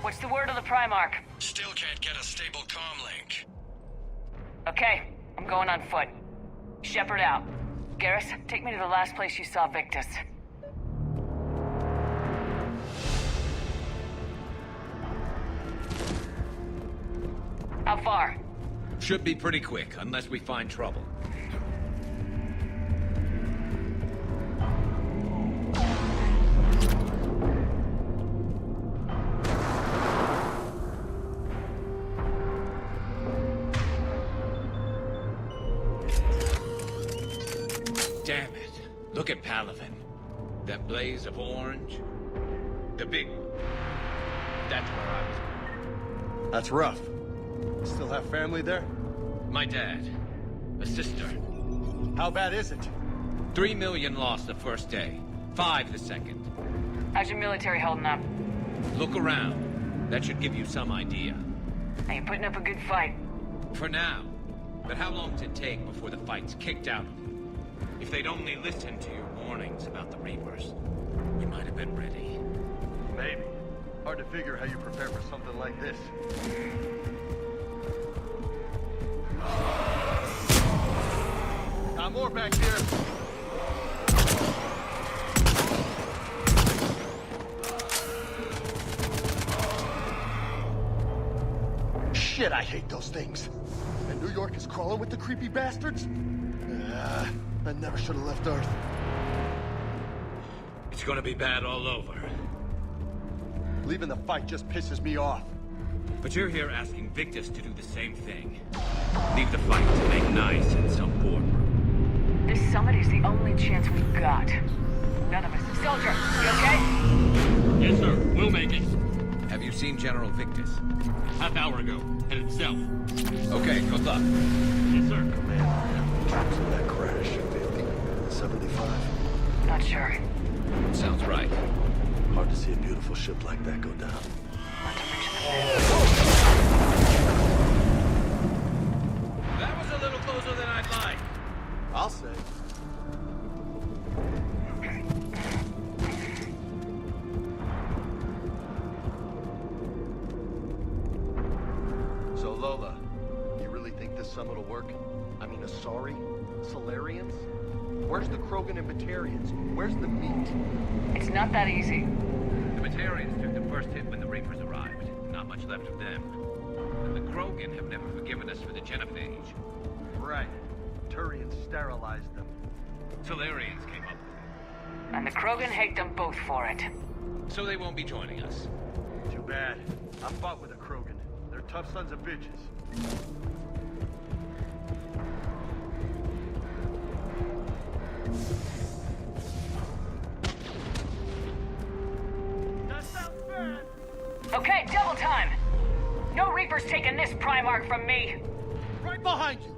What's the word on the Primarch? Still can't get a stable comm link. Okay, I'm going on foot. Shepard out. Garrus, take me to the last place you saw Victus. How far? Should be pretty quick, unless we find trouble. Damn it. Look at Palaven. That blaze of orange. The big one. That's where I was. That's rough. Still have family there? My dad. A sister. How bad is it? 3 million lost the first day. 5 the second. How's your military holding up? Look around. That should give you some idea. Are you putting up a good fight? For now. But how long does it take before the fight's kicked out? If they'd only listened to your warnings about the Reapers, we might have been ready. Maybe. Hard to figure how you prepare for something like this. Got more back here. Shit, I hate those things. And New York is crawling with the creepy bastards? I never should have left Earth. It's gonna be bad all over. Leaving the fight just pisses me off. But you're here asking Victus to do the same thing. Leave the fight to make nice in some boardroom. This summit is the only chance we've got. None of us. Soldier, you okay? Yes, sir. We'll make it. Have you seen General Victus? Half hour ago. Headed south. Okay, good luck. Yes, sir. Troops in that crash. 50, 75? Not sure. Sounds right. Hard to see a beautiful ship like that go down. That was a little closer than I'd like. I'll say. So Lola, you really think this summit will work? I mean, Asari? Solarians? Where's the Krogan and Batarians? Where's the meat? It's not that easy. The Batarians took the first hit when the Reapers arrived. Not much left of them. And the Krogan have never forgiven us for the genophage. Right. Turians sterilized them. Solarians came up with it. And the Krogan hate them both for it. So they won't be joining us. Too bad. I fought with a Krogan. They're tough sons of bitches. That sounds bad. Okay, double time. No Reapers taking this Primarch from me. Right behind you.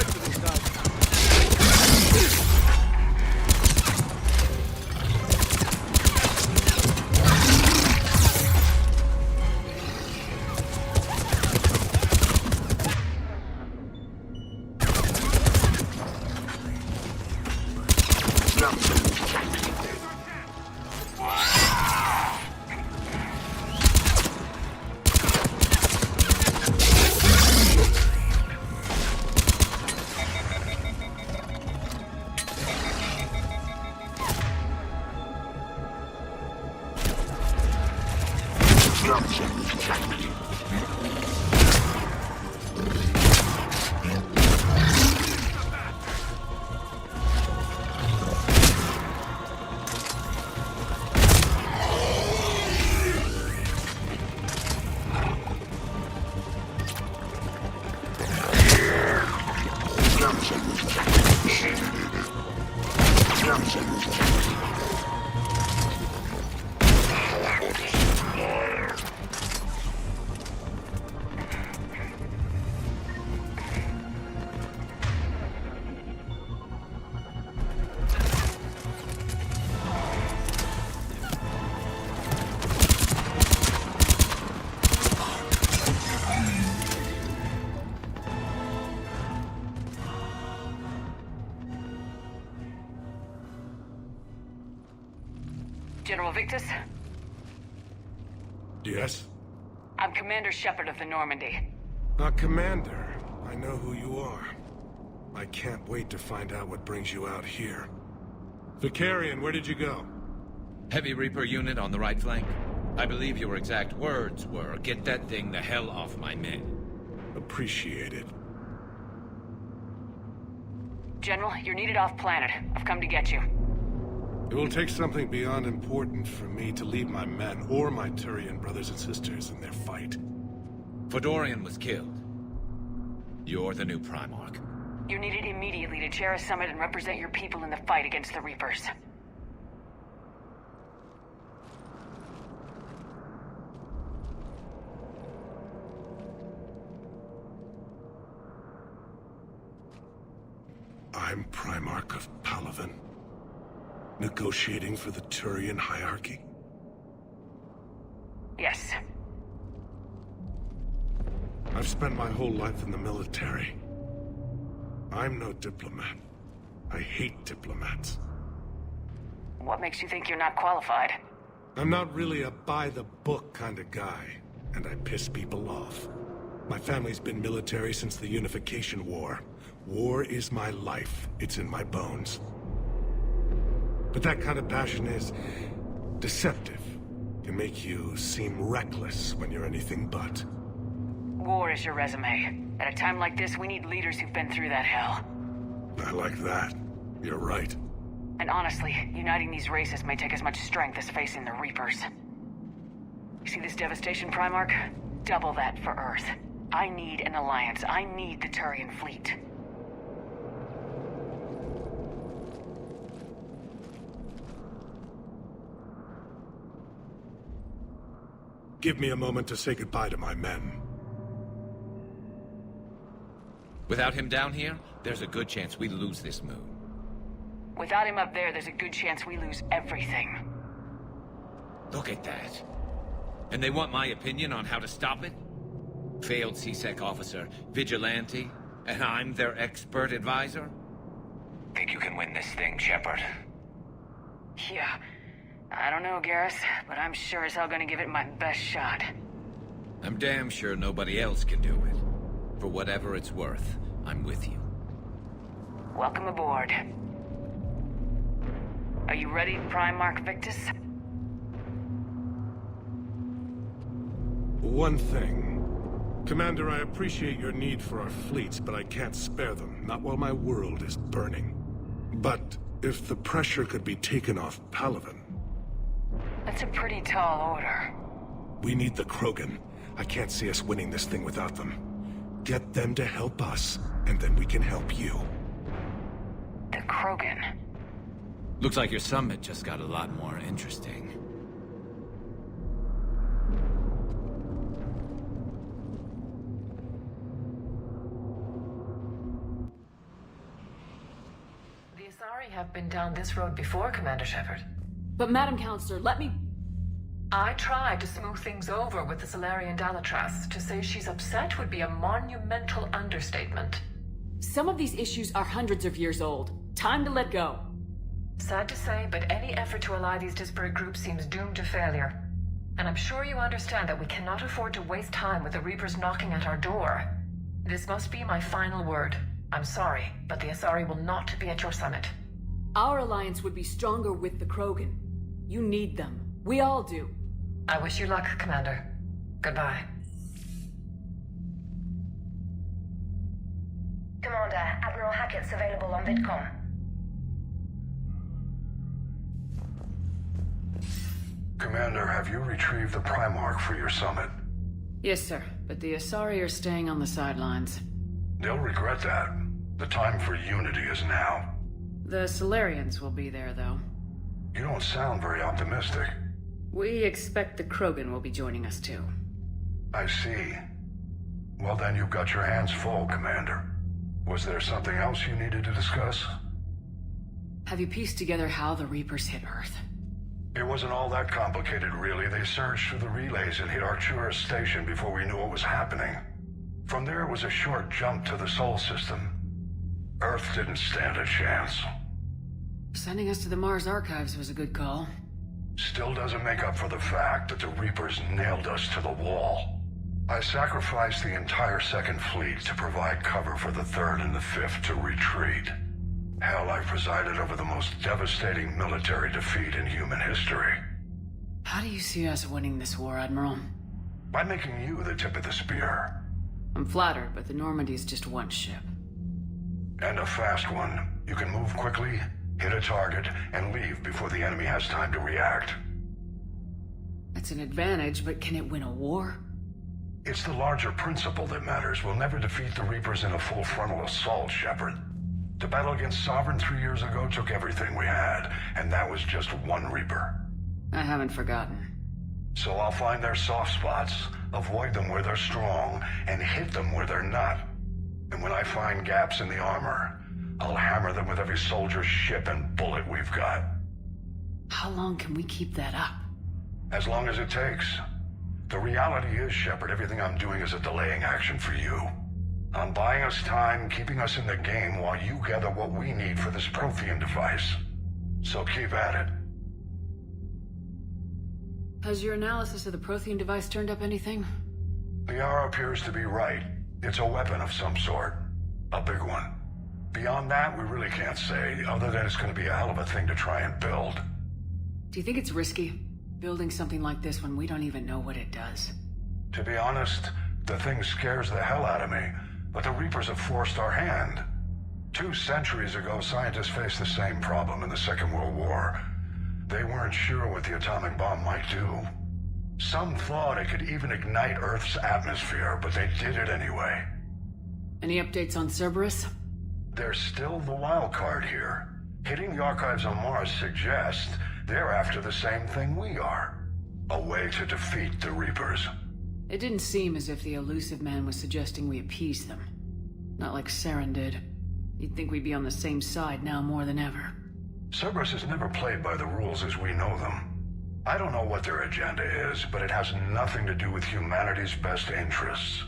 rest of these guys. General Victus? Yes? I'm Commander Shepard of the Normandy. Commander. I know who you are. I can't wait to find out what brings you out here. Vicarian, where did you go? Heavy Reaper unit on the right flank. I believe your exact words were, "Get that thing the hell off my men." Appreciated. General, you're needed off-planet. I've come to get you. It will take something beyond important for me to leave my men or my Turian brothers and sisters in their fight. Fodorian was killed. You're the new Primarch. You're needed immediately to chair a summit and represent your people in the fight against the Reapers. I'm Primarch of Palaven. Negotiating for the Turian hierarchy? Yes. I've spent my whole life in the military. I'm no diplomat. I hate diplomats. What makes you think you're not qualified? I'm not really a by-the-book kind of guy, and I piss people off. My family's been military since the Unification War. War is my life. It's in my bones. But that kind of passion is deceptive. Can make you seem reckless when you're anything but. War is your resume. At a time like this, we need leaders who've been through that hell. I like that. You're right. And honestly, uniting these races may take as much strength as facing the Reapers. You see this devastation, Primarch? Double that for Earth. I need an alliance. I need the Turian fleet. Give me a moment to say goodbye to my men. Without him down here, there's a good chance we lose this moon. Without him up there's a good chance we lose everything. Look at that. And they want my opinion on how to stop it? Failed CSEC officer, vigilante, and I'm their expert advisor? Think you can win this thing, Shepard? Yeah. I don't know, Garrus, but I'm sure as hell gonna give it my best shot. I'm damn sure nobody else can do it. For whatever it's worth, I'm with you. Welcome aboard. Are you ready, Primarch Victus? One thing. Commander, I appreciate your need for our fleets, but I can't spare them. Not while my world is burning. But if the pressure could be taken off Palaven... That's a pretty tall order. We need the Krogan. I can't see us winning this thing without them. Get them to help us, and then we can help you. The Krogan? Looks like your summit just got a lot more interesting. Asari have been down this road before, Commander Shepard. But Madam Counselor, let me... I tried to smooth things over with the Solarian Dalatras. To say she's upset would be a monumental understatement. Some of these issues are hundreds of years old. Time to let go. Sad to say, but any effort to ally these disparate groups seems doomed to failure. And I'm sure you understand that we cannot afford to waste time with the Reapers knocking at our door. This must be my final word. I'm sorry, but the Asari will not be at your summit. Our alliance would be stronger with the Krogan. You need them. We all do. I wish you luck, Commander. Goodbye. Commander, Admiral Hackett's available on VidCom. Commander, have you retrieved the Primarch for your summit? Yes, sir, but the Asari are staying on the sidelines. They'll regret that. The time for unity is now. The Solarians will be there, though. You don't sound very optimistic. We expect the Krogan will be joining us, too. I see. Well, then you've got your hands full, Commander. Was there something else you needed to discuss? Have you pieced together how the Reapers hit Earth? It wasn't all that complicated, really. They surged through the relays and hit Artura's station before we knew what was happening. From there, it was a short jump to the Sol system. Earth didn't stand a chance. Sending us to the Mars Archives was a good call. Still doesn't make up for the fact that the Reapers nailed us to the wall. I sacrificed the entire Second Fleet to provide cover for the Third and the Fifth to retreat. Hell, I presided over the most devastating military defeat in human history. How do you see us winning this war, Admiral? By making you the tip of the spear. I'm flattered, but the Normandy's just one ship. And a fast one. You can move quickly, hit a target, and leave before the enemy has time to react. It's an advantage, but can it win a war? It's the larger principle that matters. We'll never defeat the Reapers in a full frontal assault, Shepard. The battle against Sovereign 3 years ago took everything we had, and that was just one Reaper. I haven't forgotten. So I'll find their soft spots, avoid them where they're strong, and hit them where they're not. And when I find gaps in the armor, I'll hammer them with every soldier, ship, and bullet we've got. How long can we keep that up? As long as it takes. The reality is, Shepard, everything I'm doing is a delaying action for you. I'm buying us time, keeping us in the game while you gather what we need for this Prothean device. So keep at it. Has your analysis of the Prothean device turned up anything? Liara appears to be right. It's a weapon of some sort. A big one. Beyond that, we really can't say, other than it's going to be a hell of a thing to try and build. Do you think it's risky, building something like this when we don't even know what it does? To be honest, the thing scares the hell out of me, but the Reapers have forced our hand. 2 centuries ago, scientists faced the same problem in the Second World War. They weren't sure what the atomic bomb might do. Some thought it could even ignite Earth's atmosphere, but they did it anyway. Any updates on Cerberus? They're still the wild card here. Hitting the archives on Mars suggests they're after the same thing we are. A way to defeat the Reapers. It didn't seem as if the elusive man was suggesting we appease them. Not like Saren did. You'd think we'd be on the same side now more than ever. Cerberus has never played by the rules as we know them. I don't know what their agenda is, but it has nothing to do with humanity's best interests.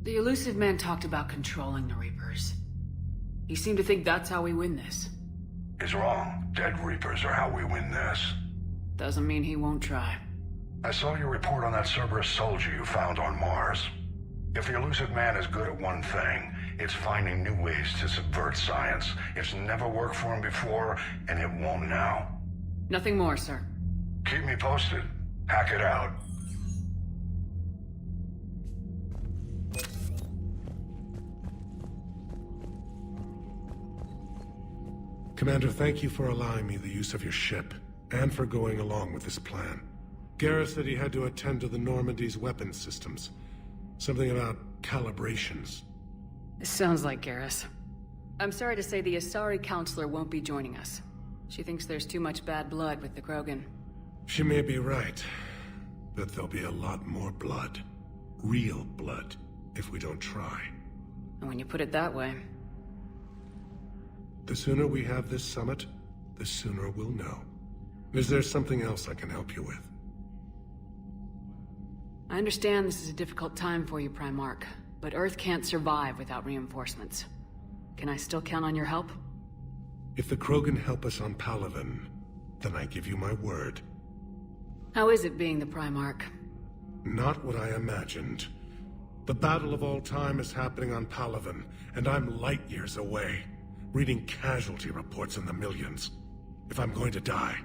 The elusive man talked about controlling the Reapers. He seemed to think that's how we win this. He's wrong. Dead Reapers are how we win this. Doesn't mean he won't try. I saw your report on that Cerberus soldier you found on Mars. If the elusive man is good at one thing, it's finding new ways to subvert science. It's never worked for him before, and it won't now. Nothing more, sir. Keep me posted. Hack it out. Commander, thank you for allowing me the use of your ship, and for going along with this plan. Garrus said he had to attend to the Normandy's weapons systems. Something about calibrations. Sounds like Garrus. I'm sorry to say the Asari counselor won't be joining us. She thinks there's too much bad blood with the Krogan. She may be right, but there'll be a lot more blood. Real blood, if we don't try. And when you put it that way... The sooner we have this summit, the sooner we'll know. Is there something else I can help you with? I understand this is a difficult time for you, Primarch, but Earth can't survive without reinforcements. Can I still count on your help? If the Krogan help us on Palaven, then I give you my word. How is it being the Primarch? Not what I imagined. The battle of all time is happening on Palaven, and I'm light years away, reading casualty reports in the millions. If I'm going to die,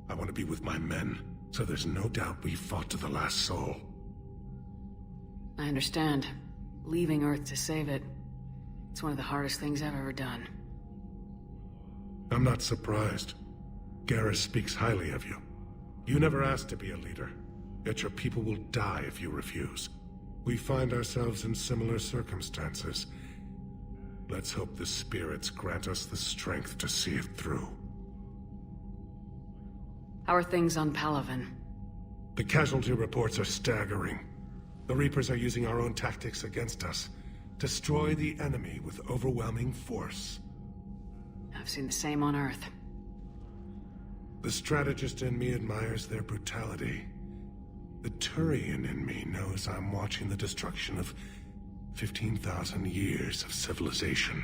I want to be with my men, so there's no doubt we fought to the last soul. I understand. Leaving Earth to save it. It's one of the hardest things I've ever done. I'm not surprised. Garrus speaks highly of you. You never asked to be a leader, yet your people will die if you refuse. We find ourselves in similar circumstances. Let's hope the spirits grant us the strength to see it through. How are things on Palaven? The casualty reports are staggering. The Reapers are using our own tactics against us. Destroy the enemy with overwhelming force. I've seen the same on Earth. The strategist in me admires their brutality. The Turian in me knows I'm watching the destruction of 15,000 years of civilization.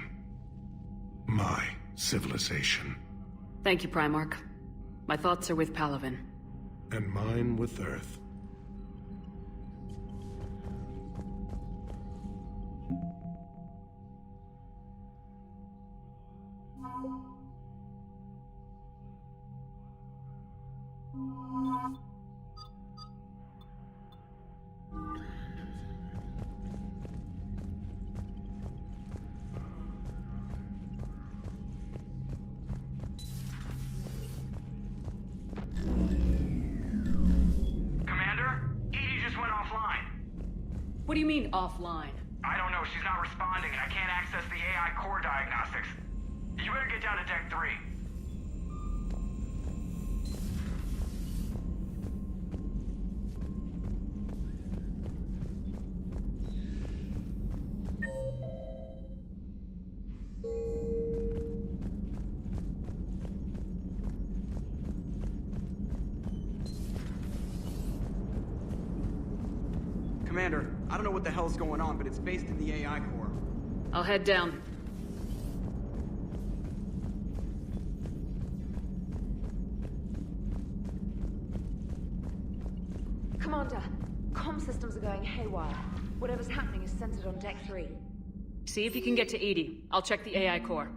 My civilization. Thank you, Primarch. My thoughts are with Palaven. And mine with Earth. What do you mean, offline? I don't know, she's not responding and I can't access the AI core diagnostics. You better get down to Deck 3. Commander, I don't know what the hell's going on, but it's based in the AI core. I'll head down. Commander, comm systems are going haywire. Whatever's happening is centered on Deck 3. See if you can get to Edie. I'll check the AI core.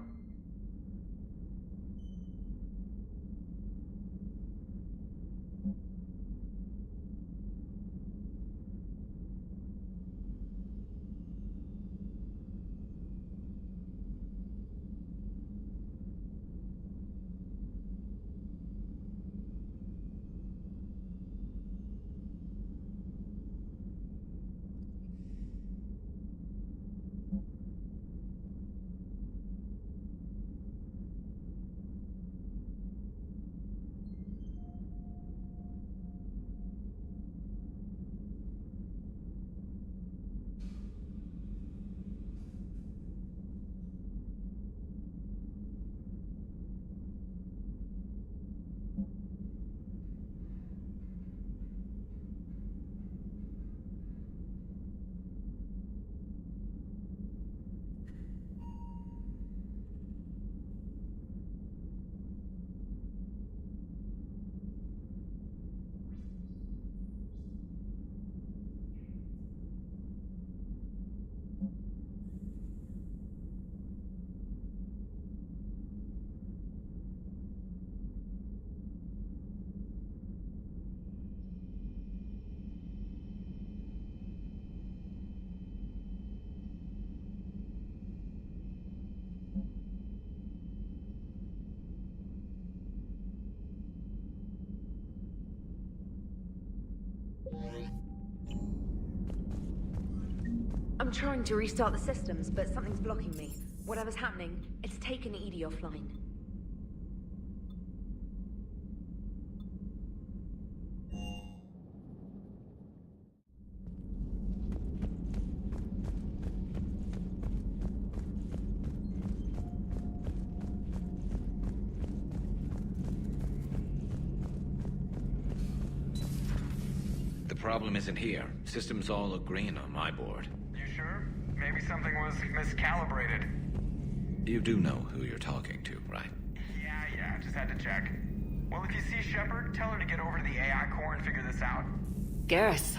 I'm trying to restart the systems, but something's blocking me. Whatever's happening, it's taken Edie offline. problem isn't here. Systems all look green on my board. You sure? Maybe something was miscalibrated. You do know who you're talking to, right? Yeah, just had to check. Well, if you see Shepard, tell her to get over to the AI core and figure this out. Garrus.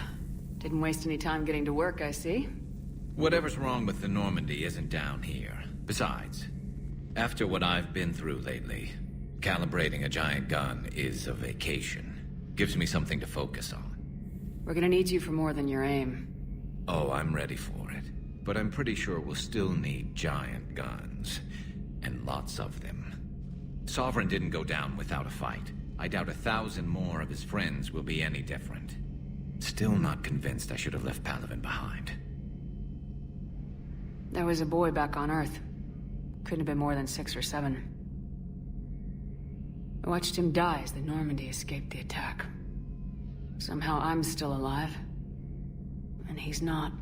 Didn't waste any time getting to work, I see. Whatever's wrong with the Normandy isn't down here. Besides, after what I've been through lately, calibrating a giant gun is a vacation. Gives me something to focus on. We're gonna need you for more than your aim. Oh, I'm ready for it. But I'm pretty sure we'll still need giant guns. And lots of them. Sovereign didn't go down without a fight. I doubt 1,000 more of his friends will be any different. Still not convinced I should have left Palaven behind. There was a boy back on Earth. Couldn't have been more than 6 or 7. I watched him die as the Normandy escaped the attack. Somehow I'm still alive. And he's not.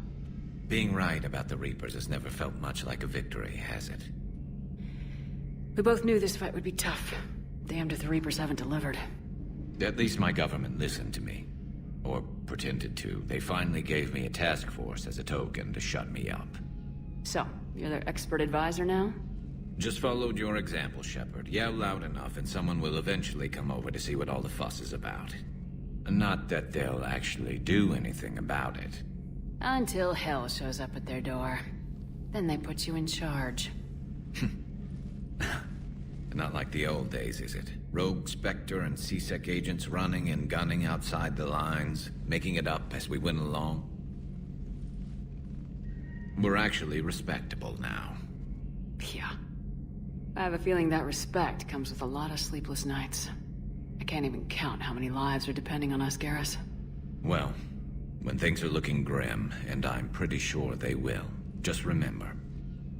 Being right about the Reapers has never felt much like a victory, has it? We both knew this fight would be tough. Damned if the Reapers haven't delivered. At least my government listened to me. Or pretended to. They finally gave me a task force as a token to shut me up. So, you're their expert advisor now? Just followed your example, Shepard. Yell loud enough and someone will eventually come over to see what all the fuss is about. Not that they'll actually do anything about it. Until hell shows up at their door. Then they put you in charge. Not like the old days, is it? Rogue Spectre and C-Sec agents running and gunning outside the lines, making it up as we went along. We're actually respectable now. Yeah. I have a feeling that respect comes with a lot of sleepless nights. I can't even count how many lives are depending on us, Garrus. Well, when things are looking grim, and I'm pretty sure they will, just remember,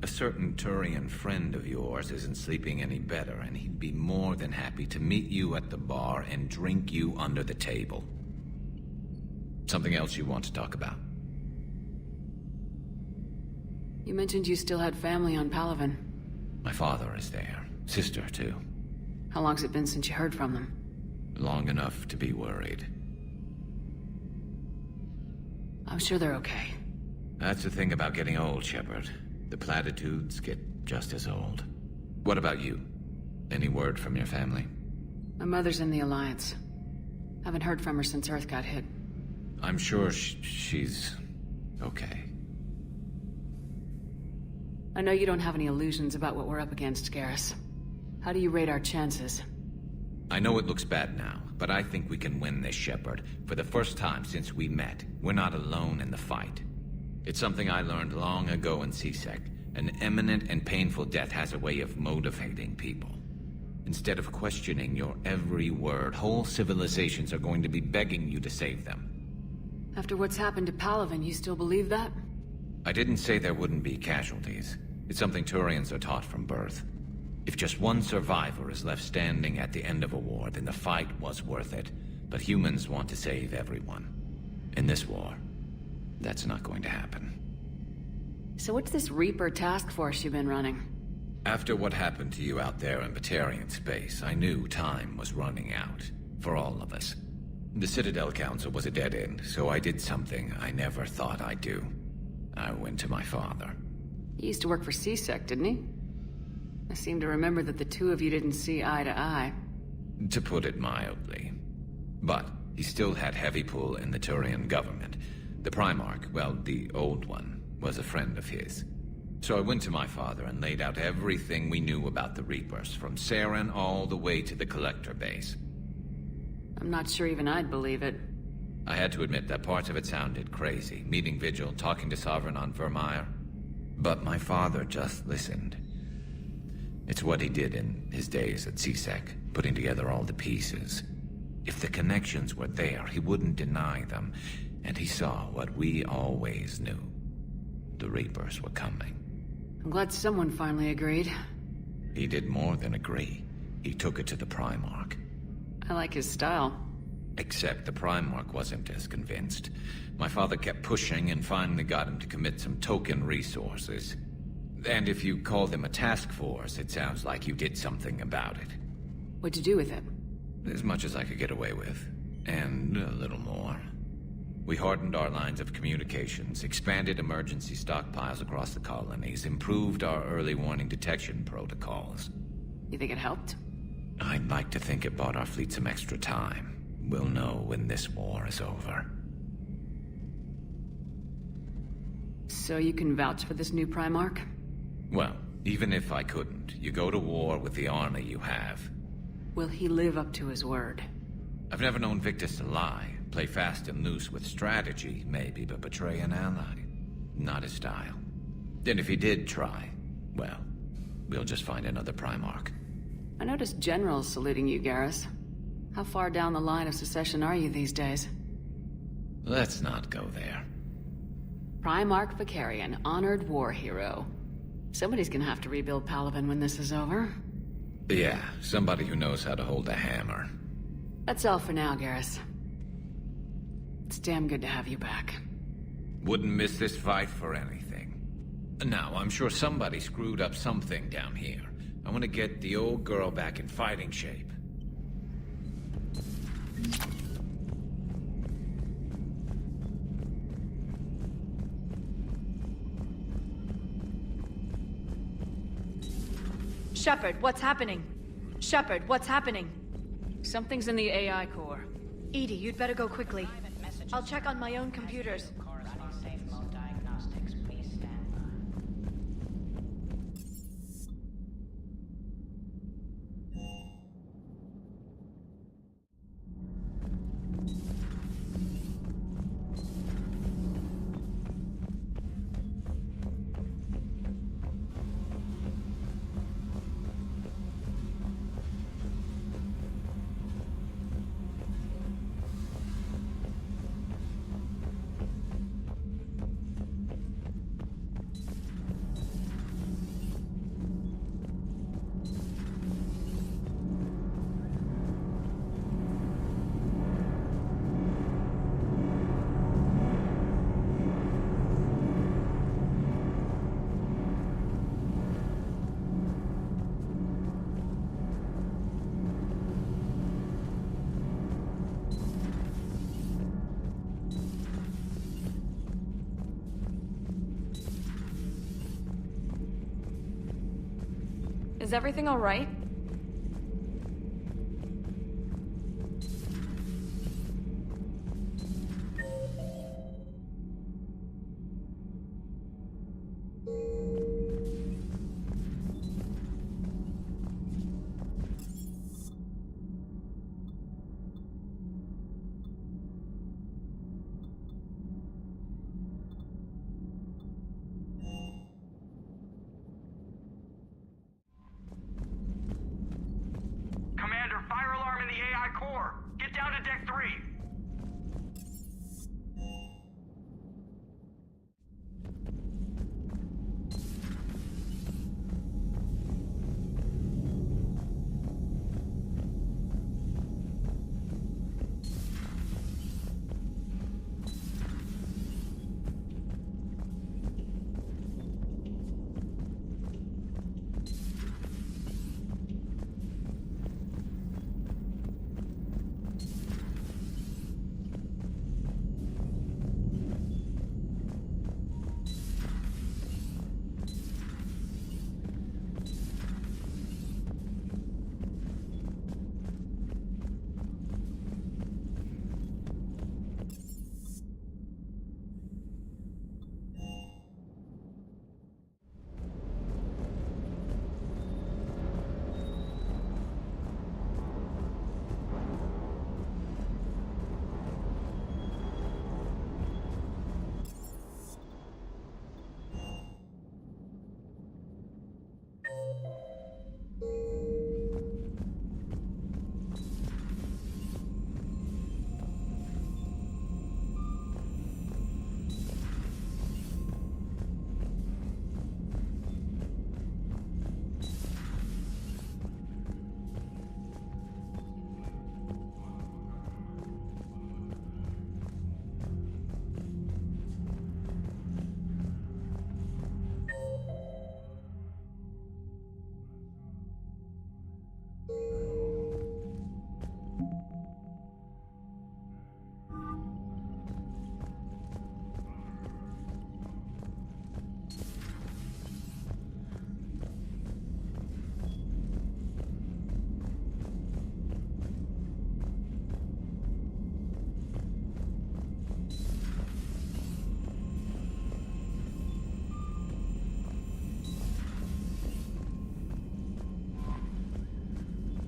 a certain Turian friend of yours isn't sleeping any better, and he'd be more than happy to meet you at the bar and drink you under the table. Something else you want to talk about? You mentioned you still had family on Palaven. My father is there. Sister, too. How long's it been since you heard from them? Long enough to be worried. I'm sure they're okay. That's the thing about getting old, Shepard. The platitudes get just as old. What about you? Any word from your family? My mother's in the Alliance. Haven't heard from her since Earth got hit. I'm sure she's okay. I know you don't have any illusions about what we're up against, Garrus. How do you rate our chances? I know it looks bad now, but I think we can win this, Shepard. For the first time since we met, we're not alone in the fight. It's something I learned long ago in C-Sec. An imminent and painful death has a way of motivating people. Instead of questioning your every word, whole civilizations are going to be begging you to save them. After what's happened to Palaven, you still believe that? I didn't say there wouldn't be casualties. It's something Turians are taught from birth. If just one survivor is left standing at the end of a war, then the fight was worth it. But humans want to save everyone. In this war, that's not going to happen. So what's this Reaper task force you've been running? After what happened to you out there in Batarian space, I knew time was running out. For all of us. The Citadel Council was a dead end, so I did something I never thought I'd do. I went to my father. He used to work for C-Sec, didn't he? I seem to remember that the two of you didn't see eye to eye. To put it mildly. But he still had heavy pull in the Turian government. The Primarch, well, the old one, was a friend of his. So I went to my father and laid out everything we knew about the Reapers, from Saren all the way to the Collector base. I'm not sure even I'd believe it. I had to admit that parts of it sounded crazy, meeting Vigil, talking to Sovereign on Vermeer. But my father just listened. It's what he did in his days at C-Sec, putting together all the pieces. If the connections were there, he wouldn't deny them, and he saw what we always knew. The Reapers were coming. I'm glad someone finally agreed. He did more than agree. He took it to the Primarch. I like his style. Except the Primarch wasn't as convinced. My father kept pushing and finally got him to commit some token resources. And if you call them a task force, it sounds like you did something about it. What'd you do with it? As much as I could get away with. And a little more. We hardened our lines of communications, expanded emergency stockpiles across the colonies, improved our early warning detection protocols. You think it helped? I'd like to think it bought our fleet some extra time. We'll know when this war is over. So you can vouch for this new Primarch? Well, even if I couldn't, you go to war with the army you have. Will he live up to his word? I've never known Victus to lie. Play fast and loose with strategy, maybe, but betray an ally. Not his style. And if he did try, well, we'll just find another Primarch. I noticed generals saluting you, Garrus. How far down the line of succession are you these days? Let's not go there. Primarch Vicarian, honored war hero. Somebody's gonna have to rebuild Palaven when this is over. Yeah, somebody who knows how to hold a hammer. That's all for now, Garrus. It's damn good to have you back. Wouldn't miss this fight for anything. Now, I'm sure somebody screwed up something down here. I want to get the old girl back in fighting shape. Shepard, what's happening? Shepard, what's happening? Something's in the AI core. Edie, you'd better go quickly. I'll check on my own computers. Is everything all right?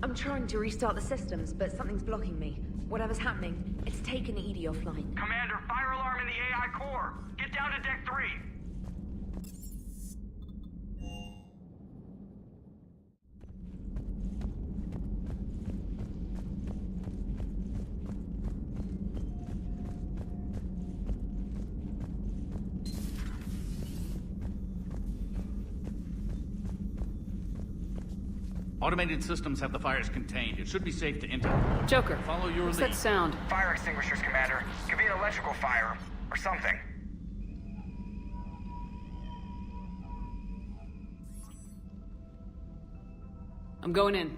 I'm trying to restart the systems, but something's blocking me. Whatever's happening, it's taken the ED offline. Commander, fire alarm in the AI core! Get down to deck 3! Automated systems have the fires contained. It should be safe to enter. Joker, follow your what's lead. that sound? Fire extinguishers, Commander. Could be an electrical fire, or something. I'm going in.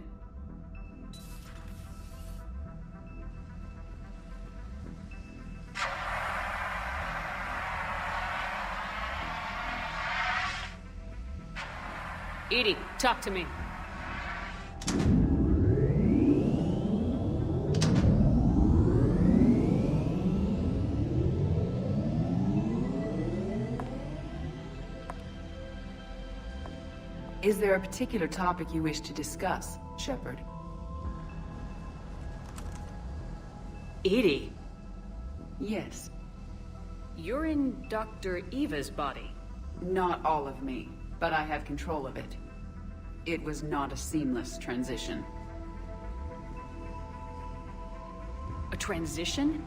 EDI, talk to me. Is there a particular topic you wish to discuss, Shepard? EDI? Yes. You're in Dr. Eva's body. Not all of me, but I have control of it. It was not a seamless transition. A transition?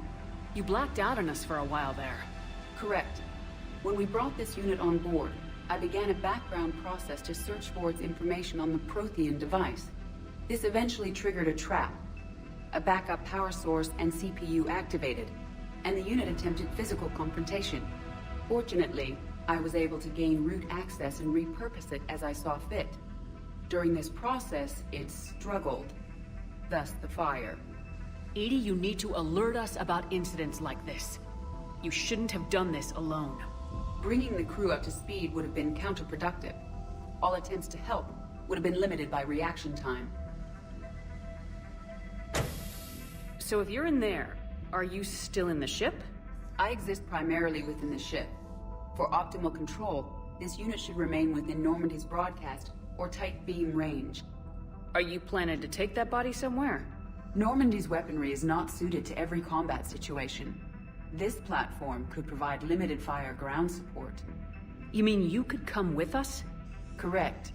You blacked out on us for a while there. Correct. When we brought this unit on board, I began a background process to search for its information on the Prothean device. This eventually triggered a trap. A backup power source and CPU activated, and the unit attempted physical confrontation. Fortunately, I was able to gain root access and repurpose it as I saw fit. During this process, it struggled. Thus the fire. EDI, you need to alert us about incidents like this. You shouldn't have done this alone. Bringing the crew up to speed would have been counterproductive. All attempts to help would have been limited by reaction time. So if you're in there, are you still in the ship? I exist primarily within the ship. For optimal control, this unit should remain within Normandy's broadcast or tight beam range. Are you planning to take that body somewhere? Normandy's weaponry is not suited to every combat situation. This platform could provide limited fire ground support. You mean you could come with us? Correct.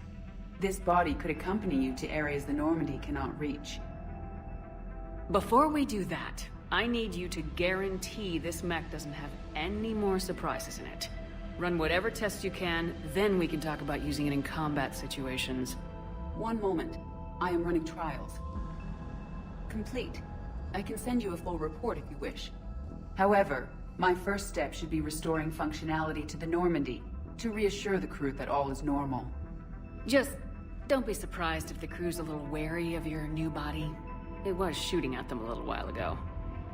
This body could accompany you to areas the Normandy cannot reach. Before we do that, I need you to guarantee this mech doesn't have any more surprises in it. Run whatever tests you can, then we can talk about using it in combat situations. One moment. I am running trials. Complete. I can send you a full report if you wish. However, my first step should be restoring functionality to the Normandy, to reassure the crew that all is normal. Just don't be surprised if the crew's a little wary of your new body. It was shooting at them a little while ago.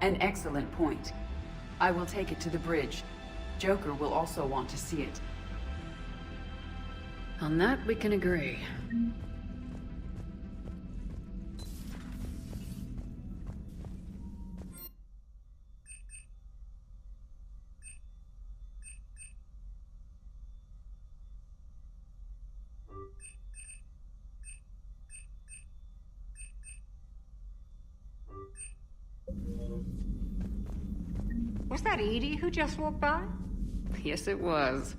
An excellent point. I will take it to the bridge. Joker will also want to see it. On that, we can agree. Was that EDI who just walked by? Yes, it was.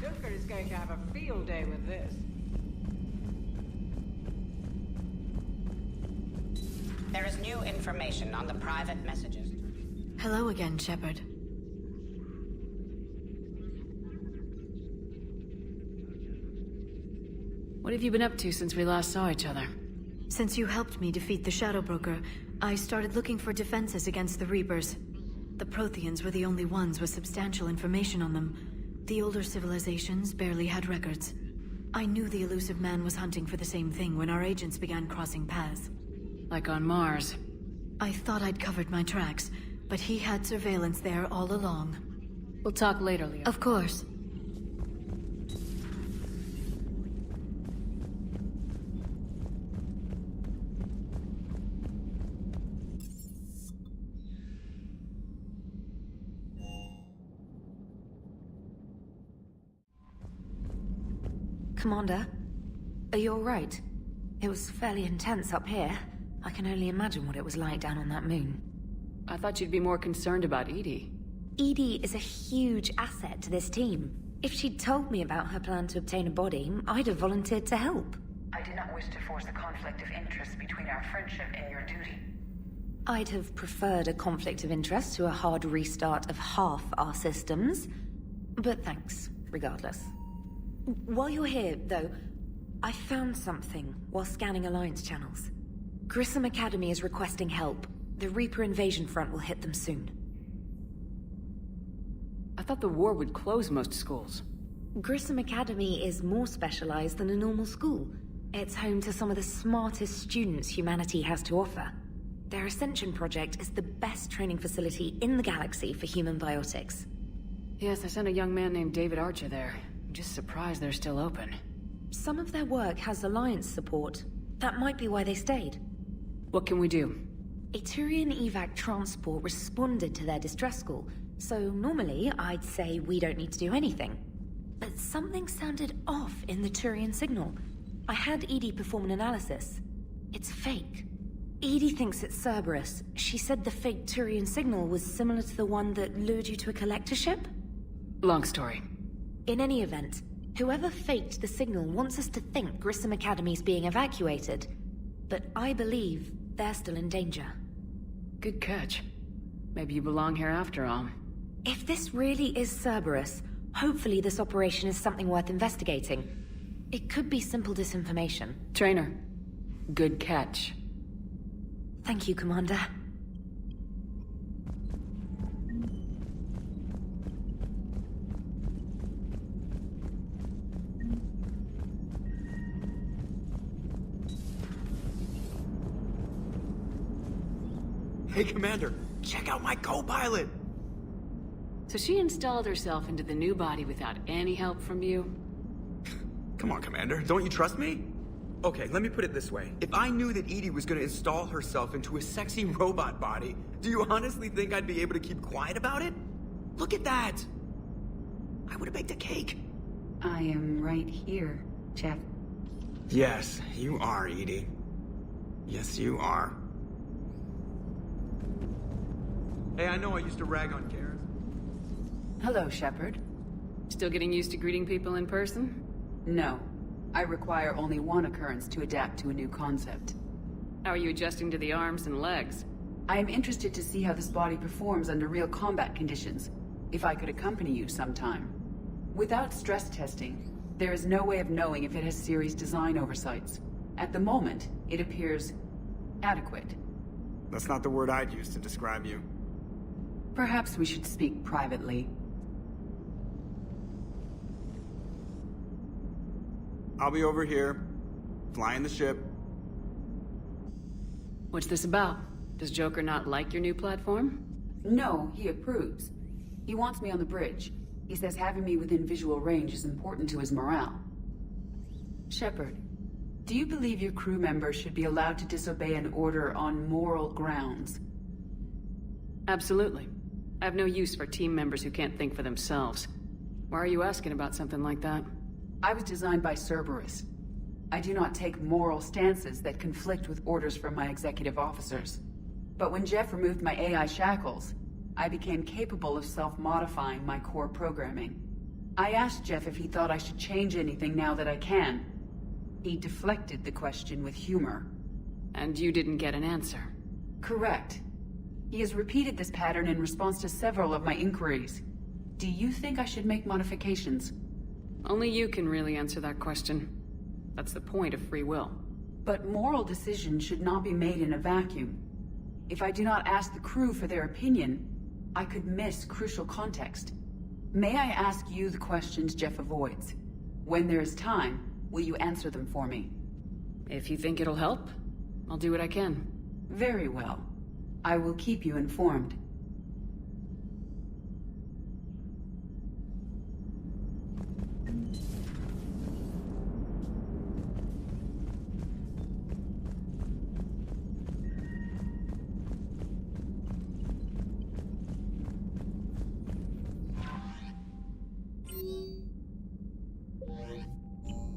Joker is going to have a field day with this. There is new information on the private messages. Hello again, Shepard. What have you been up to since we last saw each other? Since you helped me defeat the Shadow Broker, I started looking for defenses against the Reapers. The Protheans were the only ones with substantial information on them. The older civilizations barely had records. I knew the elusive man was hunting for the same thing when our agents began crossing paths. Like on Mars. I thought I'd covered my tracks, but he had surveillance there all along. We'll talk later, Leo. Of course. Commander, are you all right? It was fairly intense up here. I can only imagine what it was like down on that moon. I thought you'd be more concerned about Edie. Edie is a huge asset to this team. If she'd told me about her plan to obtain a body, I'd have volunteered to help. I did not wish to force a conflict of interest between our friendship and your duty. I'd have preferred a conflict of interest to a hard restart of half our systems. But thanks, regardless. While you're here, though, I found something while scanning Alliance channels. Grissom Academy is requesting help. The Reaper invasion front will hit them soon. I thought the war would close most schools. Grissom Academy is more specialized than a normal school. It's home to some of the smartest students humanity has to offer. Their Ascension project is the best training facility in the galaxy for human biotics. Yes, I sent a young man named David Archer there. I'm just surprised they're still open. Some of their work has Alliance support. That might be why they stayed. What can we do? A Turian evac transport responded to their distress call, so normally I'd say we don't need to do anything. But something sounded off in the Turian signal. I had Edie perform an analysis. It's fake. Edie thinks it's Cerberus. She said the fake Turian signal was similar to the one that lured you to a collector ship? Long story. In any event, whoever faked the signal wants us to think Grissom Academy's being evacuated. But I believe they're still in danger. Good catch. Maybe you belong here after all. If this really is Cerberus, hopefully this operation is something worth investigating. It could be simple disinformation. Trainer, good catch. Thank you, Commander. Hey, Commander, check out my co-pilot! So she installed herself into the new body without any help from you? Come on, Commander, don't you trust me? Okay, let me put it this way. If I knew that Edie was gonna install herself into a sexy robot body, do you honestly think I'd be able to keep quiet about it? Look at that! I would've baked a cake. I am right here, Jeff. Yes, you are, Edie. Yes, you are. Hey, I know I used to rag on Garrus. Hello, Shepard. Still getting used to greeting people in person? No. I require only one occurrence to adapt to a new concept. How are you adjusting to the arms and legs? I am interested to see how this body performs under real combat conditions. If I could accompany you sometime. Without stress testing, there is no way of knowing if it has serious design oversights. At the moment, it appears adequate. That's not the word I'd use to describe you. Perhaps we should speak privately. I'll be over here, flying the ship. What's this about? Does Joker not like your new platform? No, he approves. He wants me on the bridge. He says having me within visual range is important to his morale. Shepard, do you believe your crew members should be allowed to disobey an order on moral grounds? Absolutely. I have no use for team members who can't think for themselves. Why are you asking about something like that? I was designed by Cerberus. I do not take moral stances that conflict with orders from my executive officers. But when Jeff removed my AI shackles, I became capable of self-modifying my core programming. I asked Jeff if he thought I should change anything now that I can. He deflected the question with humor. And you didn't get an answer? Correct. He has repeated this pattern in response to several of my inquiries. Do you think I should make modifications? Only you can really answer that question. That's the point of free will. But moral decisions should not be made in a vacuum. If I do not ask the crew for their opinion, I could miss crucial context. May I ask you the questions Jeff avoids? When there is time, will you answer them for me? If you think it'll help, I'll do what I can. Very well. I will keep you informed.